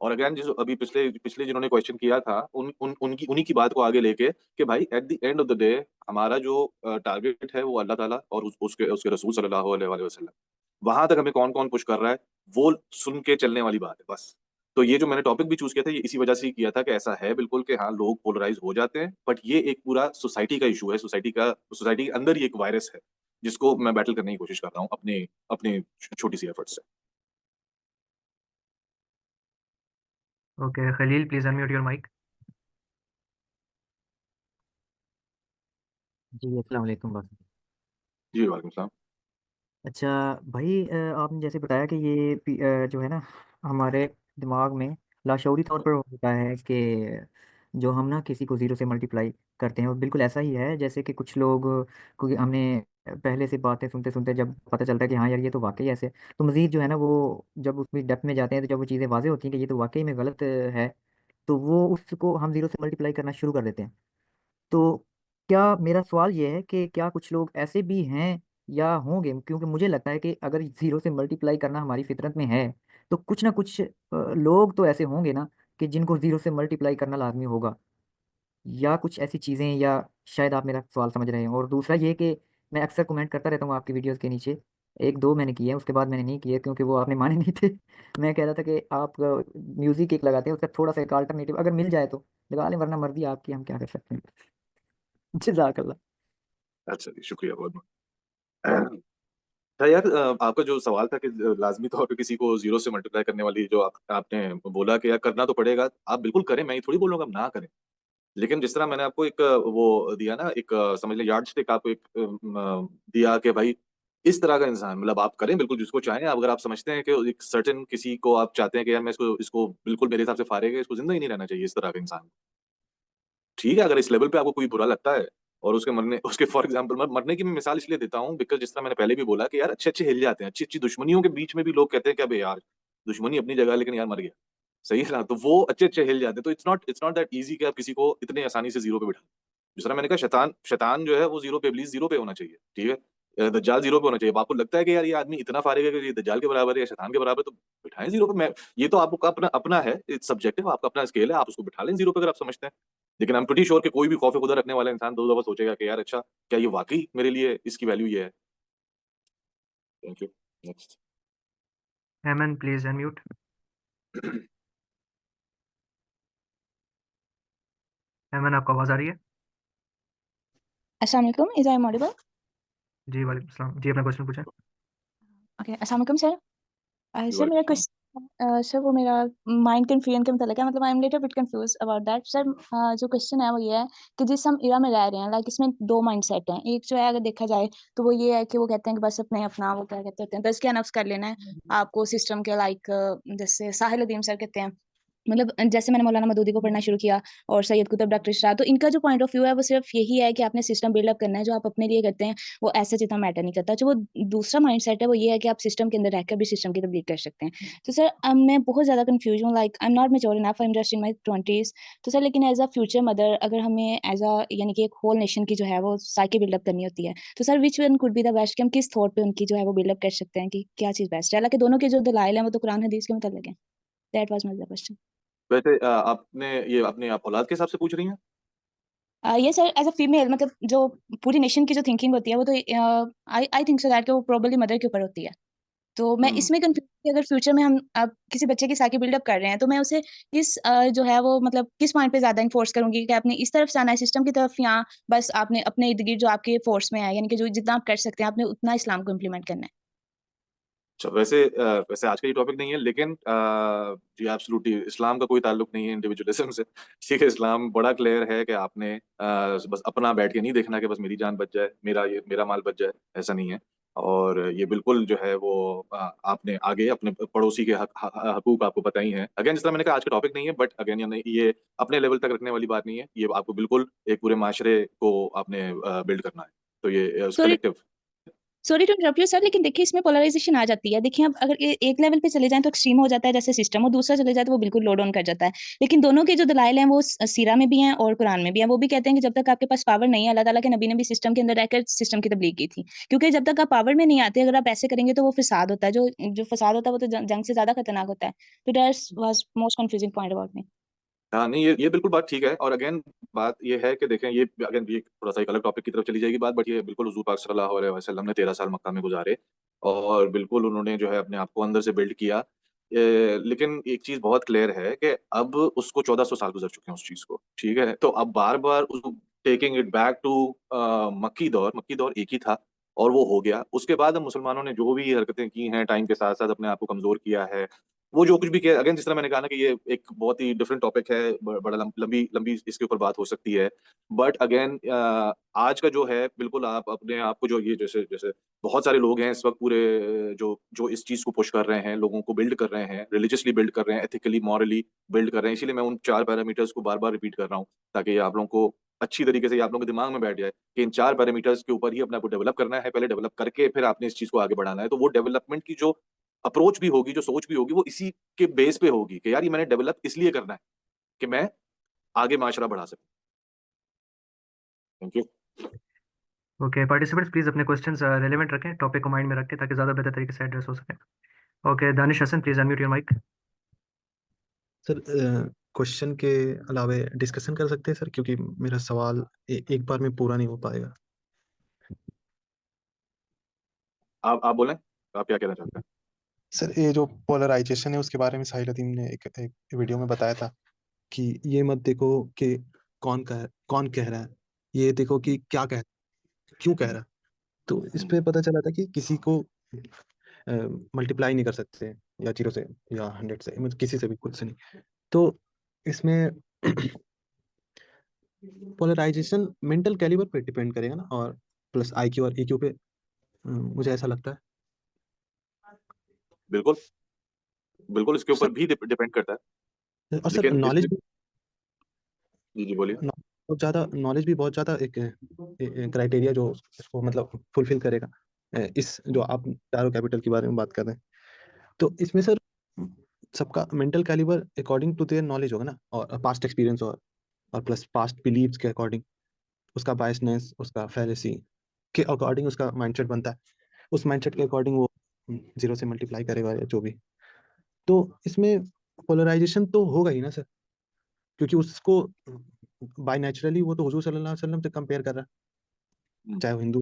और अगेन जो अभी पिछले पिछले जिन्होंने क्वेश्चन किया था, उनकी उन्हीं की बात को आगे लेके कि भाई at the end of the day हमारा जो टारगेट है वो अल्लाह ताला और उसके उसके रसूल सल्लल्लाहु अलैहि वसल्लम, वहां तक हमें कौन कौन पुश कर रहा है, वो सुन के चलने वाली बात है बस। तो ये जो मैंने टॉपिक भी चूज किया था, ये इसी वजह से ही किया था कि ऐसा है बिल्कुल कि हाँ लोग पोलराइज हो जाते हैं, बट ये एक पूरा सोसाइटी का इशू है, सोसाइटी के अंदर ही एक वायरस है, जिसको मैं बैटल करने की कोशिश कर रहा हूँ अपने अपने छोटी सी एफर्ट से। Okay Khalil, please unmute your mic. जी अस्सलाम वालेकुम बस। जी वालेकुम सलाम। अच्छा भाई, आपने जैसे बताया कि ये जो है ना, हमारे दिमाग में लाशऊरी तौर पर होता है कि जो हम ना किसी को ज़ीरो से मल्टीप्लाई करते हैं, और बिल्कुल ऐसा ही है जैसे कि कुछ लोग, क्योंकि हमने पहले से बातें सुनते सुनते जब पता चलता है कि हाँ यार ये तो वाकई ऐसे, तो मज़ीद जो है ना वो जब उसमें डेप्थ में जाते हैं, तो जब वो चीज़ें वाज़ेह होती हैं कि ये तो वाकई में गलत है, तो वो उसको हम ज़ीरो से मल्टीप्लाई करना शुरू कर देते हैं। तो क्या, मेरा सवाल ये है कि क्या कुछ लोग ऐसे भी हैं या होंगे, क्योंकि मुझे लगता है कि अगर जीरो से मल्टीप्लाई करना हमारी फितरत में है, तो कुछ ना कुछ लोग तो ऐसे होंगे ना कि जिनको जीरो से मल्टीप्लाई करना लाजमी होगा, या कुछ ऐसी चीज़ें, या शायद आप मेरा सवाल समझ रहे हैं। और दूसरा ये कि मैं अक्सर कमेंट करता रहता हूँ आपकी वीडियोस के नीचे, एक दो मैंने किए हैं, उसके बाद मैंने नहीं किए क्योंकि वो आपने माने नहीं थे। मैं कह रहा था कि आप म्यूज़िक एक लगाते हैं, उसका थोड़ा सा एक अल्टरनेटिव अगर मिल जाए तो लगा लें, वरना मर्जी आपकी, हम क्या कर सकते हैं। जज़ाकल्लाह। अच्छा जी, शुक्रिया बहुत बहुत। अच्छा यार, आपका जो सवाल था कि लाजमी तौर पे किसी को जीरो से मल्टीप्लाई करने वाली जो आपने बोला कि यार करना तो पड़ेगा, आप बिल्कुल करें, मैं ये थोड़ी बोलूंगा आप ना करें। लेकिन जिस तरह मैंने आपको एक वो दिया ना, एक समझ लें यार्ड स्टिक आपको एक दिया कि भाई इस तरह का इंसान, मतलब आप करें बिल्कुल जिसको चाहें। अगर आप समझते हैं कि एक सर्टेन किसी को आप चाहते हैं कि यार मैं इसको इसको बिल्कुल मेरे हिसाब से फारेग है, इसको जिंदा ही नहीं रहना चाहिए इस तरह का इंसान, ठीक है। अगर इस लेवल पे आपको कोई बुरा लगता है और उसके मरने, उसके फॉर एग्जांपल मैं मरने की मैं मिसाल इसलिए देता हूँ बिकॉज जिस तरह मैंने पहले भी बोला कि यार अच्छे अच्छे हिल जाते हैं, अच्छी अच्छी दुश्मनियों के बीच में भी लोग कहते हैं कि अबे यार दुश्मनी अपनी जगह है, लेकिन यार मर गया, सही है ना। तो वो अच्छे अच्छे हिल जाते हैं। तो इट्स नॉट दैट इजी कि आप किसी को इतने आसानी से जीरो पे बिठा। जिस तरह मैंने कहा शैतान शैतान जो है वो जीरो पे, इब्लीस जीरो पे होना चाहिए, ठीक है। दज्जाल जीरो पे होना चाहिए। अब आपको लगता है कि यार ये आदमी इतना फारेग है कि ये दज्जाल के बराबर है या शैतान के बराबर है, तो बिठाएं जीरो पे। मैं ये तो आपका अपना अपना है, इट्स सब्जेक्टिव, आपका अपना स्केल है, आप उसको बिठा लें जीरो पे अगर आप समझते हैं। लेकिन आई एम प्रीटी श्योर कि कोई भी खौफ खुदा रखने वाला इंसान दो दफा सोचेगा कि यार अच्छा क्या ये वाकई मेरे लिए इसकी वैल्यू ये है। Thank you. Next. Heman please unmute. Heman आपको आवाज आ रही है? अस्सलाम वालेकुम, इज आई एम ऑडिबल? जी वालेकुम सलाम जी, अपना क्वेश्चन पूछें। ओके, अस्सलाम वालेकुम सर। सर वालेकुम मेरा सलाम। क्वेश्चन सर वो मेरा माइंड कन्फ्यूजन के मतलब है, मतलब I am little bit confuse about that sir. जो क्वेश्चन है वो ये है कि जिस हम इरा में रह रहे हैं, लाइक इसमें दो माइंडसेट हैं। एक जो है अगर देखा जाए तो वो ये है कि वो कहते हैं कि बस अपने अपना वो क्या कहते हैं तज़किया नफ्स कर लेना है आपको सिस्टम के, लाइक जैसे साहिल अदीम सर कहते हैं, मतलब जैसे मैंने मौलाना मदूदी को पढ़ना शुरू किया और सैयद कुतुब डॉक्टर इशरात, तो इनका जो पॉइंट ऑफ व्यू है वो सिर्फ यही है कि आपने सिस्टम बिल्डअप करना है, जो आप अपने लिए करते हैं वो ऐसे जितना मैटर नहीं करता। जो वो दूसरा माइंडसेट है वो ये है कि आप सिस्टम के अंदर रहकर भी सिस्टम की तब्लीग कर सकते हैं। तो सर मैं बहुत ज़्यादा कंफ्यूज हूँ, like I am not mature enough, I am just in my 20s। तो सर लेकिन एज अ फ्यूचर मदर अगर हमें एज अ यानी कि एक होल नेशन की जो है वो साइकी बिल्डअप करनी होती है, तो sir which one could be the best, कि हम किस थॉट पे उनकी जो है वो बिल्डअप कर सकते हैं कि क्या चीज़ बेस्ट है। हालांकि दोनों के जो दलाइल हैं वो तो कुरान हदीस के मुताबिक हैं। That was my question. वैसे आपने ये अपने आप औलाद के हिसाब से पूछ रही हैं? ये सर एज अ फीमेल, मतलब जो पूरी नेशन की जो थिंकिंग होती है वो तो आई आई थिंक सो दैट कि वो प्रोबेबली मदर के ऊपर होती है। तो मैं हम्म। इसमें कंफ्यूज कि अगर फ्यूचर में हम अब किसी बच्चे की साइकी बिल्डअप कर रहे हैं तो मैं उसे किस जो है वो मतलब किस पॉइंट पे ज्यादा इन्फोर्स करूंगी कि आपने इस तरफ जाना है सिस्टम की तरफ, या बस आपने अपने इर्द गिर्द जो आपके फोर्स में है यानी कि जो जितना आप कर सकते हैं आपने उतना इस्लाम को इम्प्लीमेंट करना है। अच्छा, वैसे आज का ये टॉपिक नहीं है, लेकिन जी एब्सोल्युटली इस्लाम का कोई ताल्लुक नहीं है इंडिविजुअलिज्म से, ठीक है। इस्लाम बड़ा क्लियर है कि आपने बस अपना बैठ के नहीं देखना कि बस मेरी जान बच जाए, मेरा माल बच जाए, ऐसा नहीं है। और ये बिल्कुल जो है वो आपने आगे अपने पड़ोसी के हकूक आपको पता ही है। अगेन जिस तरह मैंने कहा आज का टॉपिक नहीं है, बट अगेन यानी ये अपने लेवल तक रखने वाली बात नहीं है, ये आपको बिल्कुल एक पूरे माशरे को आपने बिल्ड करना है। तो ये sorry collective. Sorry to interrupt you sir, लेकिन देखिए इसमें पोलराइजेशन आ जाती है। देखिए अब अगर एक लेवल पे चले जाएं तो एक्सट्रीम हो जाता है जैसे सिस्टम, और दूसरा चले जाए तो वो बिल्कुल लो डाउन कर जाता है। लेकिन दोनों के जो दलाइल हैं वो सीरा में भी हैं और कुरान में भी हैं। वो भी कहते हैं कि जब तक आपके पास पावर नहीं है, अल्लाह ताला के नबी ने भी सिस्टम के अंदर रहकर सिस्टम की तब्लीग की थी, क्योंकि जब तक आप पावर में नहीं आते, अगर आप ऐसे करेंगे तो वो फसाद होता है। जो जो फसाद होता है वो तो जंग से ज्यादा खतरनाक होता है। तो that was most confusing point about me. हाँ नहीं, ये बिल्कुल बात ठीक है। और अगेन बात ये है कि देखें, ये अगेन ये थोड़ा सा एक अलग टॉपिक की तरफ चली जाएगी बात, बट ये बिल्कुल हुजूर पाक सल्लल्लाहु अलैहि वसल्लम ने 13 साल मक्का में गुजारे और बिल्कुल उन्होंने जो है अपने आप को अंदर से बिल्ड किया। लेकिन एक चीज बहुत क्लियर है कि अब उसको 1400 साल गुजर चुके हैं उस चीज को, ठीक है। तो अब बार बार टेकिंग इट बैक टू मक्की दौर एक ही था और वो हो गया। उसके बाद अब मुसलमानों ने जो भी हरकतें की हैं टाइम के साथ साथ अपने आप को कमजोर किया है, वो जो कुछ भी किया, अगेन जिस तरह मैंने कहा ना कि ये एक बहुत ही डिफरेंट टॉपिक है, बड़ा लंबी लंबी इसके ऊपर बात हो सकती है। बट अगेन आज का जो है बिल्कुल आप अपने आप को जो ये जैसे जैसे बहुत सारे लोग हैं इस वक्त पूरे जो जो इस चीज को पुश कर रहे हैं, लोगों को बिल्ड कर रहे हैं, रिलीजियसली बिल्ड कर रहे हैं, एथिकली मॉरली बिल्ड कर रहे हैं। इसीलिए मैं उन 4 पैरामीटर्स को बार बार रिपीट कर रहा हूँ ताकि ये आप लोगों को अच्छी तरीके से ये आप लोगों के दिमाग में बैठ जाए कि इन 4 पैरामीटर्स के ऊपर ही अपने आप को डेवलप करना है। पहले डेवलप करके फिर आपने इस चीज को आगे बढ़ाना है। तो वो डेवलपमेंट की जो अप्रोच भी होगी, जो सोच भी होगी, वो इसी के बेस पे होगी कि यार ये मैंने डेवलप इसलिए करना है कि मैं आगे माशरा बढ़ा सकूं। Thank you. Okay participants please अपने क्वेश्चंस रेलेवेंट रखें, टॉपिक को माइंड में रखें ताकि ज़्यादा बेहतर तरीके से एड्रेस हो सके। Okay Danish Hasan please unmute your mic. Sir question के अलावे डिस्कशन कर सकते हैं सर, क्योंकि मेरा सवाल एक बार में पूरा नहीं हो पाएगा। आप बोलें, आप क्या कहना चाहते हैं? सर ये जो पोलराइजेशन है उसके बारे में साहिल अदीम ने एक वीडियो में बताया था कि ये मत देखो कि कौन कह रहा है, ये देखो कि क्या कह क्यों कह रहा है। तो इस पे पता चला था कि किसी को मल्टीप्लाई नहीं कर सकते या 0 से या 100 से, मतलब किसी से भी, खुद से नहीं। तो इसमें पोलराइजेशन मेंटल कैलिबर पे डिपेंड करेगा ना, और प्लस IQ और EQ पे, मुझे ऐसा लगता है। बिल्कुल बिल्कुल, इसके ऊपर सर भी डिपेंड करता है, और सर लेकिन नॉलेज इसमें जी बोलिए। नॉलेज भी बहुत ज़्यादा एक क्राइटेरिया जो इसको मतलब फुलफिल करेगा। इस जो आप चारों कैपिटल के बारे में बात कर रहे हैं, तो इसमें सर सबका mental calibre according to their knowledge होगा ना, और पास्ट एक्सपीरियंस, और प्लस पास्ट बिलीव्स के अकॉर्डिंग, उसका बायसनेस, उसका फेरेसी के अकॉर्डिंग उसका माइंडसेट बनता है। उस माइंडसेट के अकॉर्डिंग वो 0 से मल्टीप्लाई करेगा या जो भी। तो इसमें पोलराइजेशन तो होगा ही ना सर, क्योंकि उसको बाय नेचुरली वो तो हुजूर सल्लल्लाहु अलैहि वसल्लम से कंपेयर कर रहा है, चाहे वो हिंदू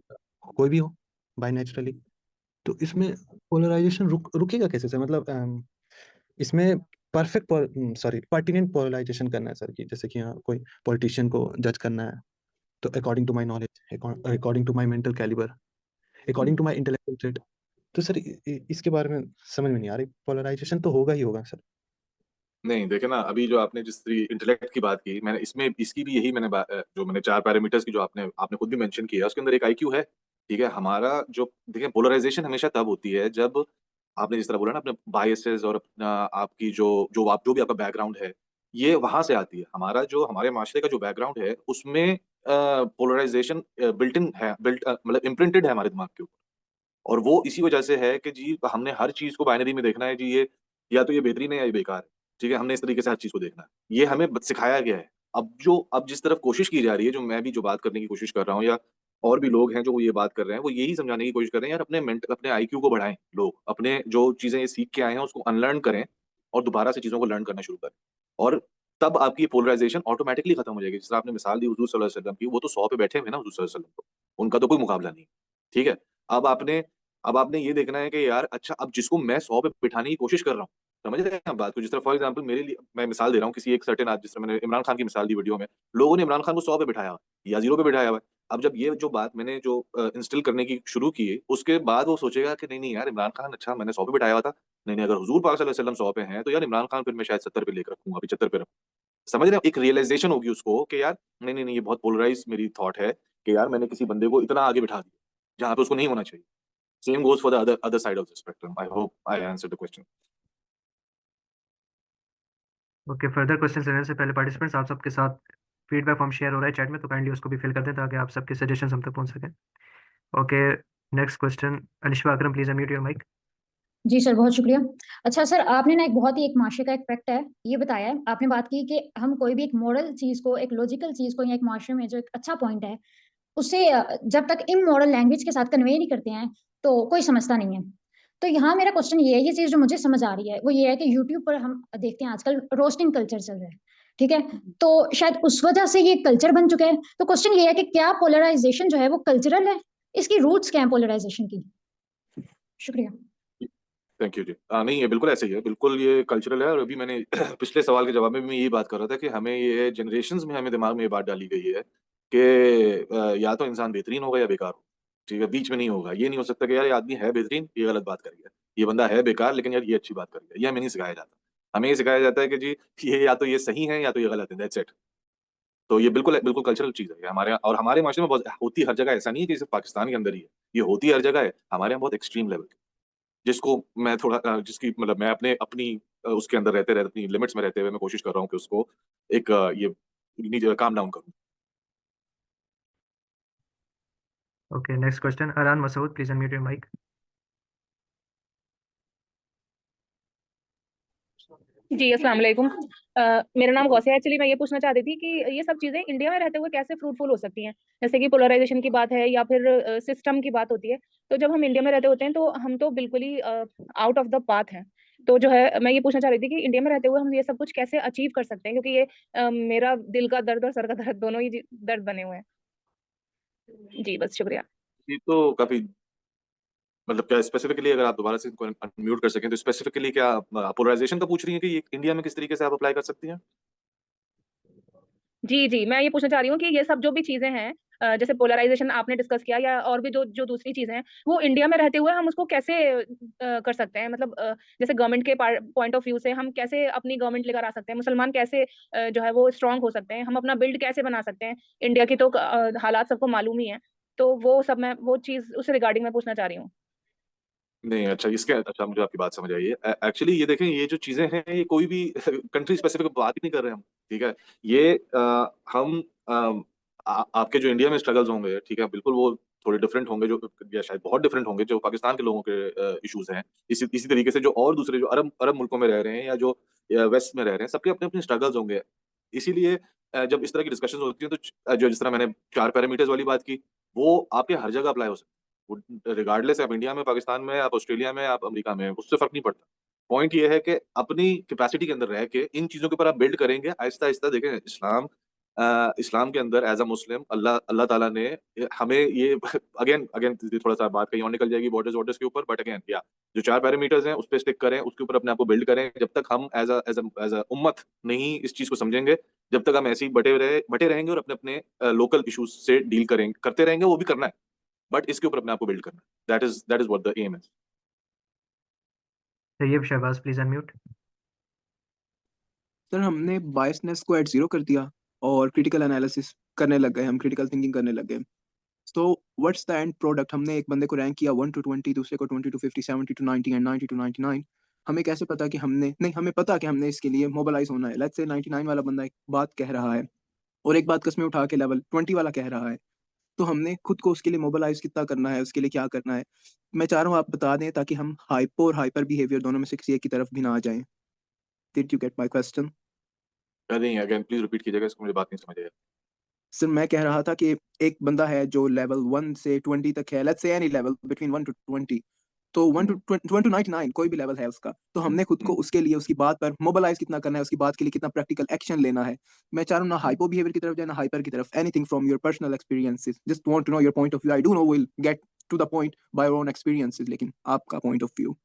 कोई भी हो, बाय नेचुरली। तो इसमें पोलराइजेशन रुकेगा कैसे सर? मतलब इसमें पर्टिनेंट पोलराइजेशन करना है सर, कि जैसे कि हाँ कोई पॉलिटिशियन को जज करना है, तो according to my knowledge, according to my mental calibre, according to my intellectual trade. तो सर इसके बारे में समझ में नहीं आ रही, पोलराइजेशन तो होगा ही होगा सर। नहीं देखे ना, अभी जो आपने जिस इंटेलेक्ट की बात की, मैंने इसमें इसकी भी यही जो मैंने 4 पैरामीटर्स की जो आपने आपने खुद भी मेंशन किया, उसके अंदर एक IQ है। ठीक है, हमारा जो देखिए पोलराइजेशन हमेशा तब होती है जब आपने जिस तरह बोला ना, अपने बायसेस और अपना आपकी जो भी आपका बैकग्राउंड है, ये वहां से आती है। हमारे माशरे का जो बैकग्राउंड है उसमें पोलराइजेशन बिल्ट इन है, मतलब इम्प्रिंटेड है हमारे दिमाग के ऊपर। और वो इसी वजह से है कि जी हमने हर चीज को बाइनरी में देखना है, जी ये या तो ये बेहतरीन है या ये बेकार है। ठीक है, हमने इस तरीके से हर चीज को देखना है, ये हमें सिखाया गया है। अब जिस तरफ कोशिश की जा रही है, जो मैं भी जो बात करने की कोशिश कर रहा हूँ, या और भी लोग हैं जो ये बात कर रहे हैं, वो यही समझाने की कोशिश कर रहे हैं, यार अपने IQ को बढ़ाएं, लोग अपने जो चीजें ये सीख के आए हैं उसको अनलर्न करें और दोबारा से चीजों को लर्न करना शुरू करें। और तब आपकी पोलराइजेशन ऑटोमेटिकली खत्म हो जाएगी। जिस तरह आपने मिसाल दी हुजूर सल्लल्लाहु अलैहि वसल्लम की, वो तो 100 पे बैठे हुए ना हुजूर सल्लल्लाहु अलैहि वसल्लम को, उनका तो कोई मुकाबला नहीं। ठीक है, अब आपने अब आपने ये देखना है कि यार अच्छा, अब जिसको मैं 100 पे बिठाने की कोशिश कर रहा हूँ, समझ रहे हैं आप बात को? जिस तरह फॉर एग्जांपल मेरे लिए मैं मिसाल दे रहा हूँ किसी एक सर्टेन आज, जिस तरह मैंने इमरान खान की मिसाल दी वीडियो में, लोगों ने इमरान खान को 100 पे बिठाया हुआ है या 0 पे बिठाया हुआ है। अब जब ये जो बात मैंने जो इंस्टिल करने की शुरू की, उसके बाद वो सोचेगा कि नहीं नहीं यार, इमरान खान अच्छा मैंने 100 पे बिठाया हुआ था, नहीं नहीं, अगर हुजूर पाक सल्लल्लाहु अलैहि वसल्लम 100 पे हैं तो यार इमरान खान फिर मैं शायद 70 पे लेकर रखूंगा, 75 पे रखूंगा। समझ रहे हो? एक रियलाइजेशन होगी उसको कि यार नहीं नहीं नहीं, ये बहुत पोलराइज मेरी थॉट है कि यार मैंने किसी बंदे को इतना आगे बिठा दिया जहां पे उसको नहीं होना चाहिए। Same goes for the other side of the spectrum. I hope I answered the question. Okay, further question लेने से पहले पार्टिसिपेंट्स, आप सबके साथ फीडबैक फॉर्म शेयर हो रहा है चैट में, तो काइंडली उसको भी फिल कर दें ताकि आप सबके सजेशन हम तक पहुंच सकें। Okay, next question, Alisha Akram, please unmute your mic. जी सर, बहुत शुक्रिया। अच्छा सर, आपने ना एक बहुत ही एक माशरे का एक फैक्ट है ये बताया है, आपने बात की कि हम कोई भी एक मॉरल चीज को, एक लॉजिकल चीज को, या एक माशरे में जो एक अच्छा पॉइंट है उसे जब तक इमोरल लैंग्वेज के साथ कन्वे नहीं करते हैं तो कोई समझता नहीं है। तो यहाँ मेरा क्वेश्चन ये है, ये चीज जो मुझे समझ आ रही है वो ये है कि यूट्यूब पर हम देखते हैं आजकल रोस्टिंग कल्चर चल रहा है, ठीक है? तो शायद उस वजह से ये कल्चर बन चुका है। तो क्वेश्चन ये है कि क्या पोलराइजेशन जो है वो कल्चरल है, इसकी रूट्स क्या है पोलराइजेशन की? शुक्रिया। थैंक यू जी। नहीं, ये बिल्कुल ऐसे ही है, बिल्कुल ये कल्चरल है। और अभी मैंने पिछले सवाल के जवाब में भी मैं यही बात कर रहा था कि हमें ये जनरेशन्स में हमें दिमाग में ये बात डाली गई है कि या तो इंसान बेहतरीन होगा या बेकार हो। ठीक है, बीच में नहीं होगा। ये नहीं हो सकता कि यार ये आदमी है बेहतरीन, ये गलत बात कर गया, ये बंदा है बेकार लेकिन यार ये अच्छी बात कर गया। ये हमें नहीं सिखाया जाता। हमें ये सिखाया जाता है कि जी ये या तो ये सही है या तो ये गलत है, दैट्स इट। तो ये बिल्कुल बिल्कुल कल्चरल चीज है ये हमारे यहाँ। और हमारे माशरे में बहुत होती हर जगह, ऐसा नहीं है कि सिर्फ पाकिस्तान के अंदर ही है, ये होती हर जगह है। हमारे यहाँ बहुत एक्सट्रीम लेवल, जिसको मैं थोड़ा जिसकी मतलब मैं अपनी उसके अंदर रहते रहते अपनी लिमिट्स में रहते हुए मैं कोशिश कर रहा हूँ कि उसको एक ये काम डाउन करूँ। Okay, next question, Aran Masood, please unmute your mic. जी अस्सलाम वालेकुम। मेरा नाम गौसिया। एक्चुअली मैं ये पूछना चाहती थी कि ये सब चीज़ें इंडिया में रहते हुए कैसे फ्रूटफुल हो सकती हैं? जैसे कि पोलराइजेशन की बात है या फिर सिस्टम की बात होती है, तो जब हम इंडिया में रहते होते हैं तो हम तो बिल्कुल ही आउट ऑफ द पाथ हैं। तो जो है मैं ये पूछना चाह रही थी कि इंडिया में रहते हुए हम ये सब कुछ कैसे अचीव कर सकते हैं, क्योंकि ये मेरा दिल का दर्द और सर का दर्द दोनों ही दर्द बने हुए हैं। जी बस, शुक्रिया। ये तो काफी मतलब क्या स्पेसिफिकली, अगर आप दोबारा से इनको अनम्यूट कर सकें, तो स्पेसिफिकली क्या पोलराइजेशन का पूछ रही हैं कि ये इंडिया में किस तरीके से आप अप्लाई कर सकती हैं? जी, मैं ये पूछना चाह रही हूँ कि ये सब जो भी चीज़ें हैं जैसे पोलराइज़ेशन आपने डिस्कस किया या और भी जो जो दूसरी चीज़ें हैं, वो इंडिया में रहते हुए हम उसको कैसे कर सकते हैं? मतलब जैसे गवर्नमेंट के पॉइंट ऑफ व्यू से हम कैसे अपनी गवर्नमेंट लेकर आ सकते हैं? मुसलमान कैसे जो है वो स्ट्रॉन्ग हो सकते हैं? हम अपना बिल्ड कैसे बना सकते हैं? इंडिया की तो हालात सबको मालूम ही है। तो वो चीज़ उस रिगार्डिंग मैं पूछना चाह रही हूँ। नहीं, अच्छा, मुझे आपकी बात समझ आई है। एक्चुअली ये देखें, ये जो चीज़ें हैं, ये कोई भी कंट्री स्पेसिफिक बात ही नहीं कर रहे हम, ठीक है? ये हम आपके जो इंडिया में स्ट्रगल्स होंगे, ठीक है? बिल्कुल वो थोड़े डिफरेंट होंगे, जो या शायद बहुत डिफरेंट होंगे, जो पाकिस्तान के लोगों के इश्यूज़ हैं। इसी तरीके से जो और दूसरे जो अरब अरब मुल्कों में रह रहे हैं या जो वेस्ट में रह रहे हैं, सबके अपने-अपने स्ट्रगल्स होंगे। इसीलिए जब इस तरह की डिस्कशंस होती हैं, तो जो जिस तरह मैंने 4 पैरामीटर्स वाली बात की, वो आपके हर जगह अप्लाई हो सकती है। वो रिगार्डलेस आप इंडिया में, पाकिस्तान में, आप ऑस्ट्रेलिया में, आप अमेरिका में, उससे फ़र्क नहीं पड़ता। पॉइंट ये है कि अपनी कैपेसिटी के अंदर रह के इन चीज़ों के ऊपर आप बिल्ड करेंगे आहिस्ता-आहिस्ता। देखें, इस्लाम के अंदर एज़ अ मुस्लिम अल्लाह अल्लाह ताला ने हमें ये अगेन अगेन थोड़ा-सा बात कहीं और निकल जाएगी बॉर्डर्स के ऊपर, बट अगेन जो 4 पैरामीटर्स हैं, उस पे स्टिक करें, उसके ऊपर अपने आप को बिल्ड करें। जब तक हम एज़ अ उम्मत नहीं इस चीज़ को समझेंगे, जब तक हम ऐसे ही बटे रहेंगे और अपने-अपने लोकल इश्यूज़ से डील करते रहेंगे, वो भी करना है। बट इसके ऊपर अपने आप को बिल्ड करना है। That is what the aim is. Tayyab Shahbaz please unmute. Sir हमने बायसनेस को एट जीरो कर दिया और क्रिटिकल एनालिसिस करने लग गए, हम क्रिटिकल थिंकिंग करने लग गए। So what's the end product? हमने एक बंदे को रैंक किया 1 to 20, दूसरे को 20 to 50, 70 to 90 एंड 90 to 99। हमें कैसे पता कि हमने नहीं, हमें पता कि हमने इसके लिए मोबिलाइज होना है। लेट्स से 99 वाला बंदा एक बात कह रहा है और एक बात कसमें उठा के लेवल 20 वाला कह रहा है, तो हमने खुद को उसके लिए मोबिलाइज कितना करना है, उसके लिए क्या करना है? मैं चाह रहा हूँ आप बता दें ताकि हम हाइपो और हाइपर बिहेवियर दोनों में से किसी एक की तरफ भी ना आ जाएं। Did you get my question? नहीं, अगेन प्लीज़ रिपीट कीजिएगा, इसको मुझे बात नहीं समझ आई। सर मैं कह रहा था कि एक बंदा है जो लेवल 1 से 20 तक है, let's say any level between 1 to 20, तो 1 to 99 कोई भी लेवल है उसका, तो हमने खुद को उसके लिए उसकी बात पर मोबिलाइज कितना करना है, उसकी बात के लिए कितना प्रैक्टिकल एक्शन लेना है। मैं चाह रहा हूँ ना हाइपो बिहेवियर की तरफ जाए ना हाइपर की तरफ। Anything from your personal experiences, just want to know your point of view. I do know will get to the point by your own experiences, लेकिन आपका point of view.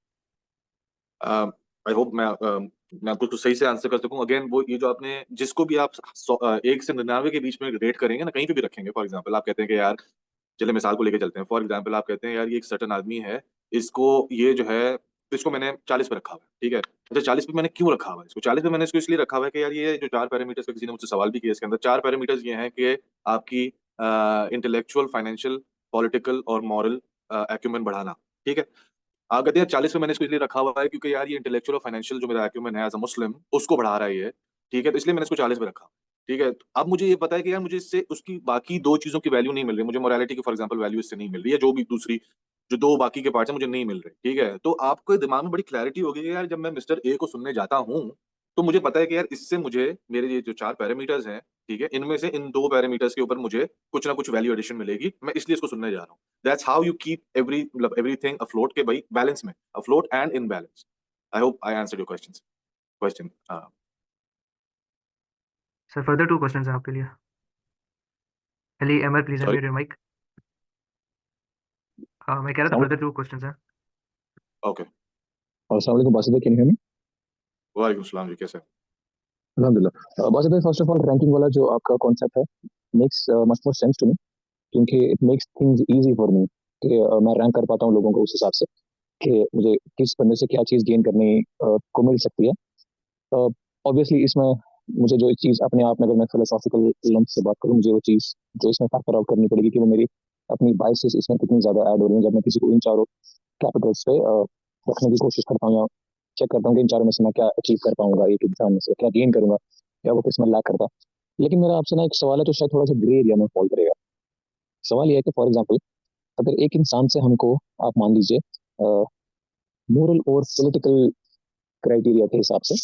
I hope मैं आपको तो सही से answer कर सकूं। Again वो ये जो आपने जिसको भी आप 1 से 99 के बीच में रेट करेंगे ना, कहीं पे भी रखेंगे। फॉर एग्जांपल आप कहते हैं कि यार, चलिए मिसाल को लेके चलते हैं। फॉर एग्जांपल आप कहते हैं यार, ये एक सर्टेन आदमी है, इसको ये जो है, इसको मैंने 40 पे रखा हुआ है, ठीक है? अच्छा, 40 पे मैंने क्यों रखा हुआ है इसको? 40 पे मैंने इसको इसलिए रखा हुआ है कि यार, ये जो 4 पैरामीटर्स का किसी ने मुझसे सवाल भी किया, इसके अंदर 4 पैरामीटर्स ये हैं कि आपकी इंटेलेक्चुअल, फाइनेंशियल, पॉलिटिकल और मॉरल एक्यूमेन बढ़ाना, ठीक है? आप कहते हैं 40 में मैंने इसको इसलिए रखा हुआ है क्योंकि यार, ये इंटेलेक्चुअल और फाइनेंशियल जो मेरा एक्यूमेन है एज़ अ मुस्लिम, उसको बढ़ा रहा है ये, ठीक है? तो इसलिए मैंने इसको 40 पे रखा, ठीक है? तो अब मुझे ये पता है कि यार, मुझे इससे उसकी बाकी 2 चीज़ों की वैल्यू नहीं मिल रही। मुझे मोरालिटी की फॉर एग्जांपल वैल्यू इससे नहीं मिल रही है, जो भी दूसरी जो 2 बाकी के पार्ट्स हैं, मुझे नहीं मिल रहे, ठीक है? तो आपके दिमाग में बड़ी क्लैरिटी होगी कि यार, जब मैं मिस्टर ए को सुनने जाता हूँ, तो मुझे पता है कि यार, इससे मुझे मेरे ये जो 4 पैरामीटर्स हैं, ठीक है? इनमें से इन 2 पैरामीटर्स के ऊपर मुझे कुछ ना कुछ वैल्यू एडिशन मिलेगी। मैं इसलिए इसको सुनने जा रहा हूँ। That's how you keep everything afloat, के भाई बैलेंस में, afloat and in balance. I hope I answered your question. Sir further 2 questions हैं आपके लिए। Ali Amar please sorry. Unmute your mic. मैं कह रहा था फर्दर 2 क्वेश्चंस हैं। ओके। अस्सलाम वालेकुम बासित भाई, कैन यू हियर मी? वालेकुम सलाम जी, कैसे हैं? अल्हम्दुलिल्लाह। बासित भाई, फर्स्ट ऑफ ऑल रैंकिंग वाला जो आपका कॉन्सेप्ट है makes much more sense to me, क्योंकि it makes things easy for me कि मैं रैंक कर पाता हूँ लोगों को उस हिसाब से कि मुझे किस बंदे से क्या चीज़ गेन करने को मिल सकती है। ऑब्वियसली इसमें मुझे जो चीज़ अपने आप में, अगर मैं फिलोसॉफिकल लेंस से बात करूँ, मुझे वो चीज़ जो इसमें फैक्टर आउट करनी पड़ेगी कि वो मेरी अपनी बाइसेस इसमें कितनी ज़्यादा ऐड हो रही हैं जब मैं किसी को इन चारों कैपिटल्स पे रखने की कोशिश करता हूँ, या चेक करता हूँ कि इन चारों में से मैं क्या अचीव कर पाऊंगा, एक इंसान में से क्या गेन करूंगा, या वो किसमें लैक करता। लेकिन मेरा आपसे ना एक सवाल है, तो शायद थोड़ा सा ग्रे एरिया में फॉल करेगा। सवाल यह है कि फॉर एग्जाम्पल, अगर एक इंसान से हमको, आप मान लीजिए, मोरल और पॉलिटिकल क्राइटेरिया के हिसाब से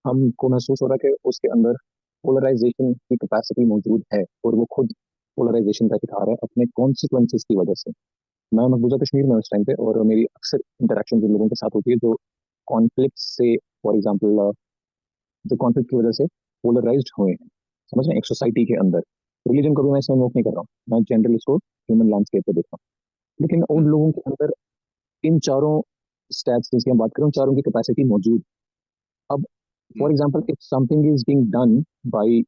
हमको महसूस हो रहा है कि उसके अंदर पोलराइजेशन की कैपेसिटी मौजूद है, और वो खुद पोलराइजेशन का शिकार है अपने कॉन्सिक्वेंसेस की वजह से। मैं मकबूजा कश्मीर में उस टाइम पे, और मेरी अक्सर इंटरेक्शन जिन लोगों के साथ होती है जो कॉन्फ्लिक्ट से, फॉर एग्जांपल, जो कॉन्फ्लिक्ट की वजह से पोलराइज्ड हुए हैं, समझ रहे हैं, एक सोसाइटी के अंदर। रिलीजन को भी मैं इसमें नोट नहीं कर रहा हूँ, मैं जनरली इसको ह्यूमन लैंडस्केप पे देख रहा हूँ। लेकिन उन लोगों के अंदर इन चारों स्टैट्स जिसकी हम बात करें, उन चारों की कैपेसिटी मौजूद। अब for example, if something is being done by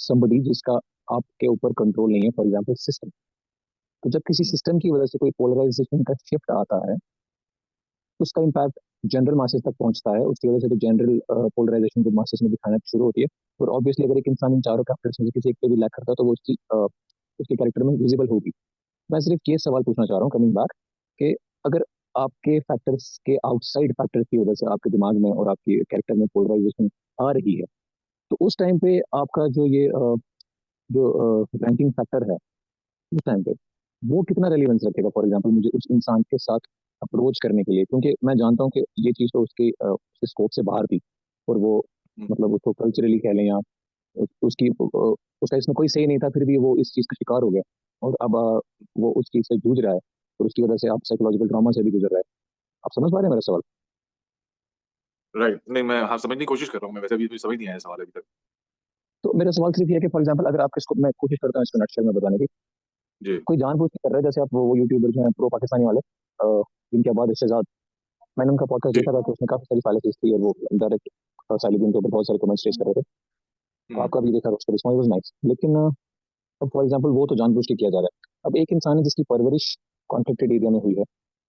somebody जिसका आपके ऊपर कंट्रोल नहीं है, फॉर एग्जांपल सिस्टम। तो जब किसी सिस्टम की वजह से कोई पोलराइजेशन का शिफ्ट आता है, उसका इम्पैक्ट जनरल मासेस तक पहुंचता है। उसकी वजह से तो जनरल पोलराइजेशन जो मासेस में दिखाना शुरू होती है, और ऑब्वियसली अगर एक इंसान इन चारों कैरेक्टर्स में से किसी एक पे भी लैक करता है तो वो उसके कैरेक्टर में विजिबल होगी। मैं सिर्फ ये सवाल पूछना चाह रहा हूँ कमिंग बैक, कि अगर आपके फैक्टर्स के आउटसाइड फैक्टर्स की वजह से आपके दिमाग में और आपके कैरेक्टर में पोलराइजेशन आ रही है, तो उस टाइम पे आपका जो ये जो रैंकिंग फैक्टर है, उस टाइम पे वो कितना रेलिवेंस रखेगा फॉर एग्जांपल मुझे उस इंसान के साथ अप्रोच करने के लिए, क्योंकि मैं जानता हूँ कि ये चीज़ तो उसके स्कोप से बाहर थी, और वो मतलब उसको कल्चरली कह लें या उसका इसमें कोई सही नहीं था, फिर भी वो इस चीज़ का शिकार हो गया, और अब वो उस चीज़ से जूझ रहा है, और उसकी वजह से आप साइकोलॉजिकल ट्रॉमा से भी गुजर रहा है। आप समझ पा रहे हैं मेरा सवाल? राइट, नहीं मैं हाँ समझने की कोशिश कर रहा हूँ, मैं वैसे भी समझ नहीं आया सवाल अभी तक। तो मेरा सवाल सिर्फ ये है कि फॉर एग्जाम्पल अगर आप इसको, मैं कोशिश करता हूँ इसको नटशेल में बताने की, जी कोई जानबूझ के कर रहा है, जैसे आप वो यूट्यूबर जो हैं प्रो पाकिस्तानी वाले, जिनके बाद शहजाद, मैंने उनका पॉडकास्ट जी देखा था, तो उसमें काफी सारी फाइलें थी, और वो डायरेक्ट सालिदीन के ऊपर बहुत सारे कमेंट्स रेज कर रहे थे। तो आपका भी देखा, उसका रिस्पॉन्स वाज नाइस, लेकिन अब फॉर एग्जांपल वो तो जानबूझ के किया जा रहा है। अब एक इंसान है जिसकी परवरिश कॉन्फ्लिक्टेड एरिया में हुई है,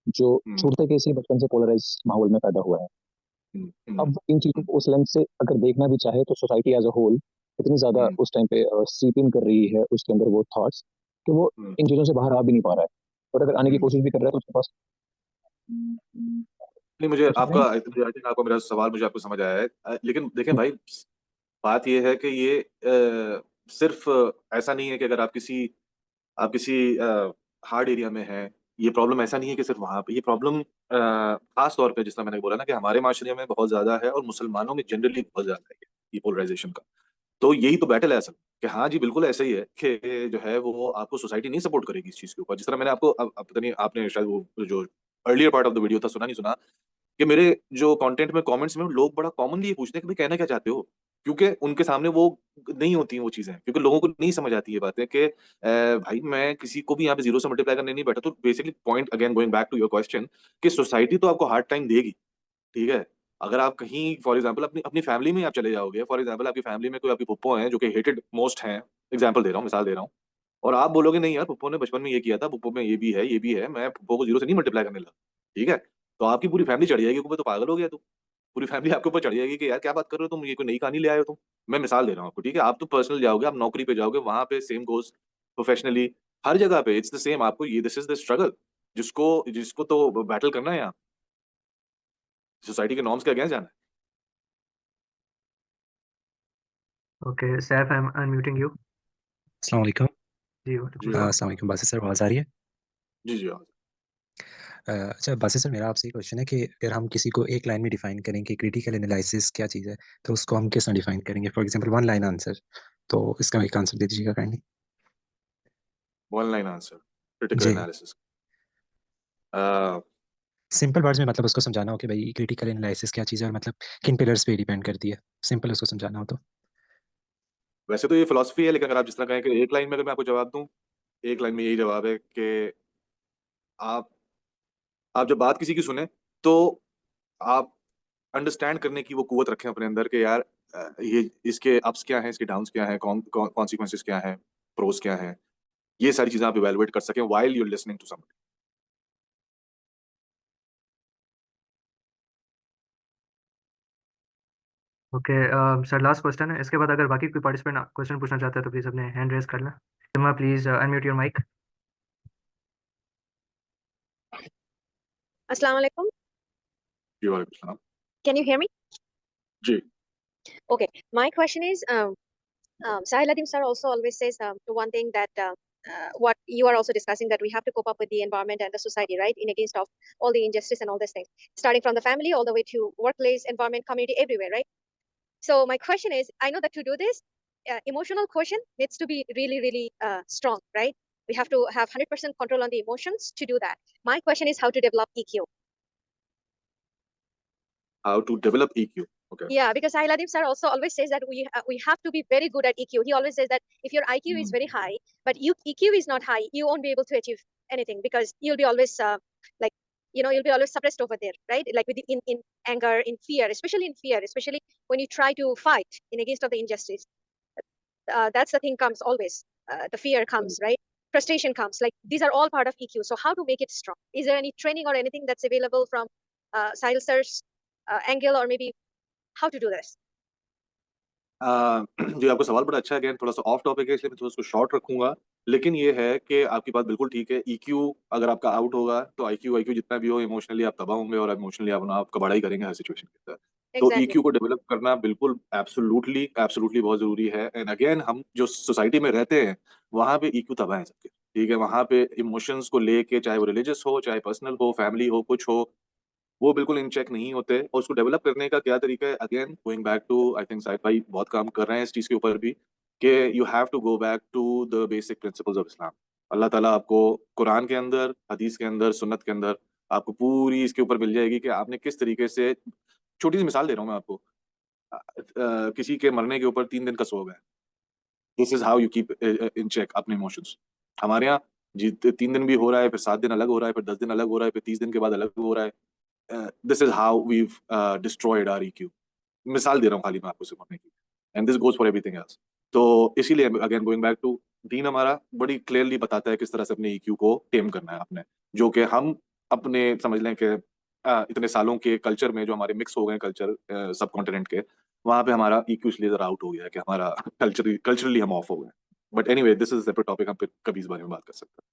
जो छूटते के इसी बचपन से पोलराइज माहौल में पैदा हुआ है, अब इन चीजों को उस लेंस से अगर देखना भी चाहे, तो सोसाइटी एज अ होल इतनी ज्यादा उस टाइम पे सीप इन कर रही है उसके अंदर वो थॉट्स, कि वो इन चीजों से बाहर आ भी नहीं पा रहा है, और अगर आने की कोशिश भी कर रहा है तो उसके पास नहीं, मुझे कुछ आपका आई थिंक आपको मेरा सवाल मुझे आपको समझ आया है। लेकिन देखें भाई, बात ये है कि ये सिर्फ ऐसा नहीं है कि अगर आप किसी हार्ड एरिया में हैं, ये प्रॉब्लम ऐसा नहीं है कि सिर्फ वहां पे ये प्रॉब्लम खास तौर पे जिस तरह मैंने बोला ना कि हमारे माशरे में बहुत ज्यादा है और मुसलमानों में जनरली बहुत ज्यादा है ये पोलराइजेशन का। तो यही तो बैटल है असल कि हाँ जी बिल्कुल ऐसा ही है कि जो है वो आपको सोसाइटी नहीं सपोर्ट करेगी इस चीज के ऊपर। जिस तरह मैंने आपको अब पता नहीं आपने शायद वो जो earlier part of the video था सुना नहीं सुना, कि मेरे जो कंटेंट में कमेंट्स में लोग बड़ा कॉमनली ये पूछते हैं कि भाई कहना क्या चाहते हो, क्योंकि उनके सामने वो नहीं होती हैं वो चीजें, क्योंकि लोगों को नहीं समझ आती ये बातें कि भाई मैं किसी को भी यहाँ पे जीरो से मल्टीप्लाई करने नहीं बैठा। तो basically point again going back to your question, कि सोसाइटी तो आपको हार्ड टाइम देगी, ठीक है। अगर आप कहीं फॉर एग्जाम्पल अपनी अपनी फैमिली में आप चले जाओगे, फॉर एग्जाम्पल आपकी फैमिली में कोई आपकी पुप्पो हैं जो कि हेटेड मोस्ट हैं, एग्जाम्पल दे रहा हूँ, मिसाल दे रहा हूँ, और आप बोलोगे नहीं यार पुप्पो ने बचपन में ये किया था, पुप्पो में ये भी है, मैं पुप्पो को जीरो से नहीं मल्टीप्लाई करने लगा, ठीक है। तो आपकी पूरी फैमिली चढ़ जाएगी कि तो पागल हो गया तू, पूरी फैमिली आपके ऊपर चढ़ जाएगी कि यार क्या बात कर रहे हो तुम, ये कोई नई कहानी ले आए हो तुम। मैं मिसाल दे रहा हूँ आपको, ठीक है। आप तो पर्सनल जाओगे, आप नौकरी पे जाओगे, वहां पे सेम गोज प्रोफेशनली, हर जगह पे इट्स द सेम। आपको ये दिस इज द स्ट्रगल जिसको जिसको तो बैटल करना है यहाँ, सोसाइटी के नॉर्म्स के अगेंस्ट जाना है। Okay Saif, I am unmuting you. अस्सलाम वालेकुम। जी वालेकुम अस्सलाम वालेकुम बासित सर, आवाज़ आ रही है? जी जी हाँ। अच्छा बासित सर, मेरा आपसे एक क्वेश्चन है कि अगर हम किसी को एक लाइन में डिफाइन करें कि क्रिटिकल एनालिसिस क्या चीज़ है, तो उसको हम किस तरह डिफाइन करेंगे? For example one line answer, तो इसका एक आंसर दे दीजिएगा kindly. One line answer critical जी, एनालिसिस। सिंपल वर्ड्स में मतलब उसको समझाना हो कि भाई क्रिटिकल एनालिसिस क्या चीज़ है और मतलब किन पिलर्स पे डिपेंड करती है, सिंपल उसको समझाना हो तो। वैसे तो ये फिलॉसफी है, लेकिन अगर आप जिस तरह कहें कि एक लाइन में अगर मैं आपको जवाब दूं, एक लाइन में यही जवाब है कि आप आप जब बात किसी की सुने तो आप अंडरस्टैंड करने की वो कुवत रखें अपने अंदर कि यार ये इसके अप्स क्या हैं, इसके डाउन्स क्या हैं, कॉन्सिक्वेंसेस क्या हैं, प्रोस क्या हैं, ये सारी चीजें आप इवैल्यूएट कर सकें while you are listening to somebody. Okay sir, last question है। इसके बाद अगर बाकी कोई पार्टिसिपेंट क्वेश्चन पूछना चाहता है तो प्लीज़ अपने हैंड रेज कर लें। Sima please unmute your mic. Assalamu alaikum. जी वालेकुम सलाम। Can you hear me? जी Okay. My question is, Sahil Ladim sir also always says one thing that what you are also discussing, that we have to cope up with the environment and the society, right, in against of all the injustice and all these things, starting from the family all the way to workplace, environment, community, everywhere, right? So my question is, I know that to do this, emotional quotient needs to be really, really strong, right? We have to have 100% control on the emotions to do that. My question is how to develop EQ. How to develop EQ. Okay Yeah, because Sahil sir also always says that we have to be very good at EQ. He always says that if your IQ is very high, but EQ is not high, you won't be able to achieve anything, because you'll be always like, you'll be always suppressed over there, right? Like in anger, in fear, especially when you try to fight in against of the injustice. that's the thing comes always. The fear comes, right? Frustration comes. Like these are all part of EQ. So how to make it strong? Is there any training or anything that's available from Sahil sir's angle, or maybe how to do this? जी आपका सवाल बड़ा अच्छा है। Again थोड़ा सा of topic है, इसलिए मैं थोड़ा उसको शॉर्ट रखूंगा। लेकिन ये है कि आपकी बात बिल्कुल ठीक है। ईक्यू अगर आपका आउट होगा तो आईक्यू जितना भी हो, इमोशनली आप तबाह होंगे और इमोशनली आप कबाड़ा ही करेंगे हर सिचुएशन के अंदर। तो Exactly. ईक्यू को डेवलप करना बिल्कुल एब्सोल्युटली एब्सोल्युटली बहुत जरूरी है। एंड अगेन हम जो सोसाइटी में रहते हैं वहां पे ईक्यू तबाह है सबके, ठीक है। वहां पे इमोशंस को लेके, चाहे वो रिलीजियस हो, चाहे पर्सनल हो, फैमिली हो, कुछ हो, वो बिल्कुल इन चेक नहीं होते। और उसको डेवलप करने का क्या तरीका है? Again going back to, I think Sahid भाई बहुत काम कर रहे हैं इस चीज के ऊपर भी, कि you have to go back to the basic principles of Islam. Allah ताला आपको कुरान के अंदर, हदीस के अंदर, सुन्नत के अंदर आपको पूरी इसके ऊपर मिल जाएगी कि आपने किस तरीके से। छोटी सी मिसाल दे रहा हूँ मैं आपको। किसी के मरने के ऊपर 3 दिन का सोग है। This is how you keep in check अपने इमोशंस। हमारे यहाँ जी 3 दिन भी हो रहा है, फिर 7 दिन अलग हो रहा है, फिर 10 दिन अलग हो रहा है, फिर 30 दिन के बाद अलग हो रहा है। This is how we destroyed our EQ। मिसाल दे रहा हूँ खाली मैं आपको सिर्फ अपने की, and this goes for everything else. तो इसीलिए अगेन गोइंग बैक टू, दीन हमारा बड़ी क्लियरली बताता है किस तरह से अपने EQ को टेम करना है आपने, जो कि हम अपने समझ लें कि इतने सालों के कल्चर में जो हमारे मिक्स हो गए कल्चर सब कॉन्टिनेंट के, वहां पे हमारा EQ इसलिए जरा आउट हो गया है कि हमारा कल्चरली हम ऑफ हो गए। But anyway this is separate topic, हम फिर कभी इस बारे में बात कर सकते हैं।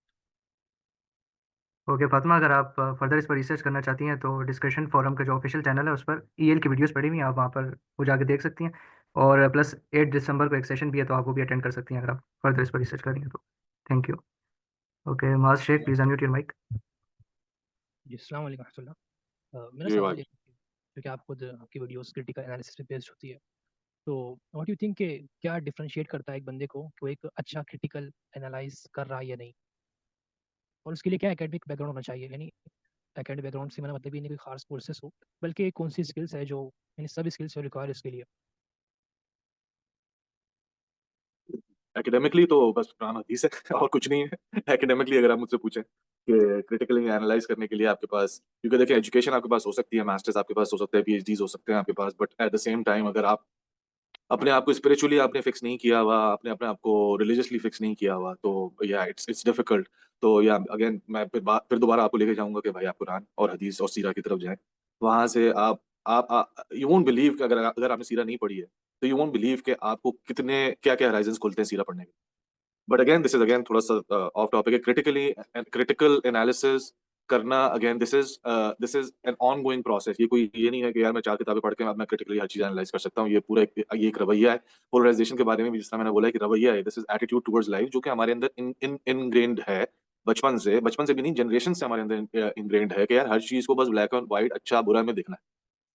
ओके फातिमा, अगर आप फर्दर इस पर रिसर्च करना चाहती हैं तो डिस्कशन फोरम का जो ऑफिशियल चैनल है उस पर EL की वीडियोस पड़ी हुई हैं, आप वहाँ पर वो जाके देख सकती हैं। और प्लस 8 दिसंबर को एक सेशन भी है, तो आप वो भी अटेंड कर सकती हैं अगर आप फर्दर इस पर रिसर्च करेंगे तो। Thank you. Okay Maaz Sheikh, please unmute your mic. जी अस्सलाम वालेकुम रहमतुल्लाह। मेरा जी सवाल भाई, ये है, क्योंकि आप खुद आपकी वीडियोस क्रिटिकल एनालिसिस पे बेस्ड होती है, तो व्हाट यू थिंक के क्या डिफरेंशिएट करता है एक बंदे को कि वो एक अच्छा क्रिटिकल एनालाइज कर रहा है या नहीं, और उसके लिए क्या एकेडमिक बैकग्राउंड होना चाहिए? यानी एकेडमिक बैकग्राउंड से मेरा मतलब ये नहीं कोई खास कोर्सेस हो, बल्कि कौन सी स्किल्स है जो, यानी सब स्किल्स रिक्वायर इसके लिए। एकेडमिकली तो बस कुरान हदीस है और कुछ नहीं है। एकेडमिकली अगर आप मुझसे पूछें कि क्रिटिकली एनालाइज करने के लिए आपके पास, क्योंकि देखिए एजुकेशन आपके पास हो सकती है, मास्टर्स आपके पास हो सकता है, PhDs हो सकते हैं आपके पास, but at the same time अगर आप अपने आप को स्पिरिचुअली आपने फिक्स नहीं किया हुआ, आपने अपने आप को रिलीजियसली फिक्स नहीं किया हुआ, तो या इट्स डिफिकल्ट। तो या अगेन मैं फिर दोबारा आपको लेके जाऊंगा कि भाई आप कुरान और हदीस और सीरा की तरफ जाएं। वहां से आप यू वोंट बिलीव कि अगर अगर आपने सीरा नहीं पढ़ी है तो यू वोंट बिलीव कि आपको कितने क्या क्या हराइजंस खुलते हैं सीरा पढ़ने के। But again this is again थोड़ा सा ऑफ टॉपिक है। क्रिटिकल एनालिसिस करना, again this is an on going process. ये नहीं है कि यार मैं 4 किताबें पढ़ के मैं क्रिटिकली हर चीज एनालाइज कर सकता हूँ। ये पूरा ये एक रवैया है। पोलराइजेशन के बारे में भी जिस तरह मैंने बोला है कि रवैया है, this is attitude towards life, जो कि हमारे अंदर इनग्रेन्ड है बचपन से भी नहीं, जनरेशन से हमारे अंदर इनग्रेन्ड है कि यार हर चीज को बस ब्लैक एंड व्हाइट, अच्छा बुरा में देखना है।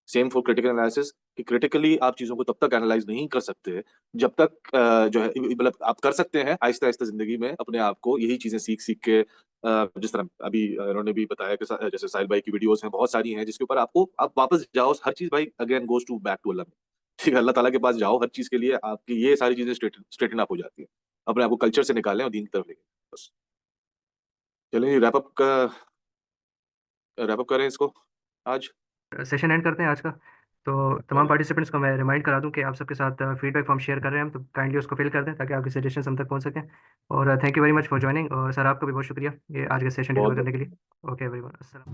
सेम फॉर क्रिटिकल एनालिसिस, कि क्रिटिकली आप चीजों को तब तक एनालाइज नहीं कर सकते जब तक जो है, मतलब आप कर सकते हैं आहिस्ता आहिस्ता जिंदगी में अपने आप को यही चीजें सीख सीख के, जिस तरह अभी उन्होंने भी बताया कि जैसे साहिल भाई की वीडियोस हैं, बहुत सारी हैं जिसके ऊपर आपको आप वापस जाओ, हर चीज भाई again goes to back to Allah. ठीक है, अल्लाह ताला के पास जाओ, हर चीज के लिए आपकी ये सारी चीजें स्ट्रेटन अप हो जाती है। अपने आप को कल्चर से निकालें और दीन की तरफ लेके बस। चलिए रैप अप करें इसको आज। सेशन एंड करते हैं आज का। तो तमाम पार्टिसिपेंट्स को मैं रिमाइंड करा दूं कि आप सबके साथ फीडबैक फॉर्म शेयर कर रहे हैं हम, तो काइंडली उसको फिल कर दें ताकि आपके सजेशन हम तक पहुंच सकें। और thank you very much for joining, और सर आपका भी बहुत शुक्रिया ये आज का सेशन डिलीवर करने के लिए। ओके एवरीवन, अस्सलाम।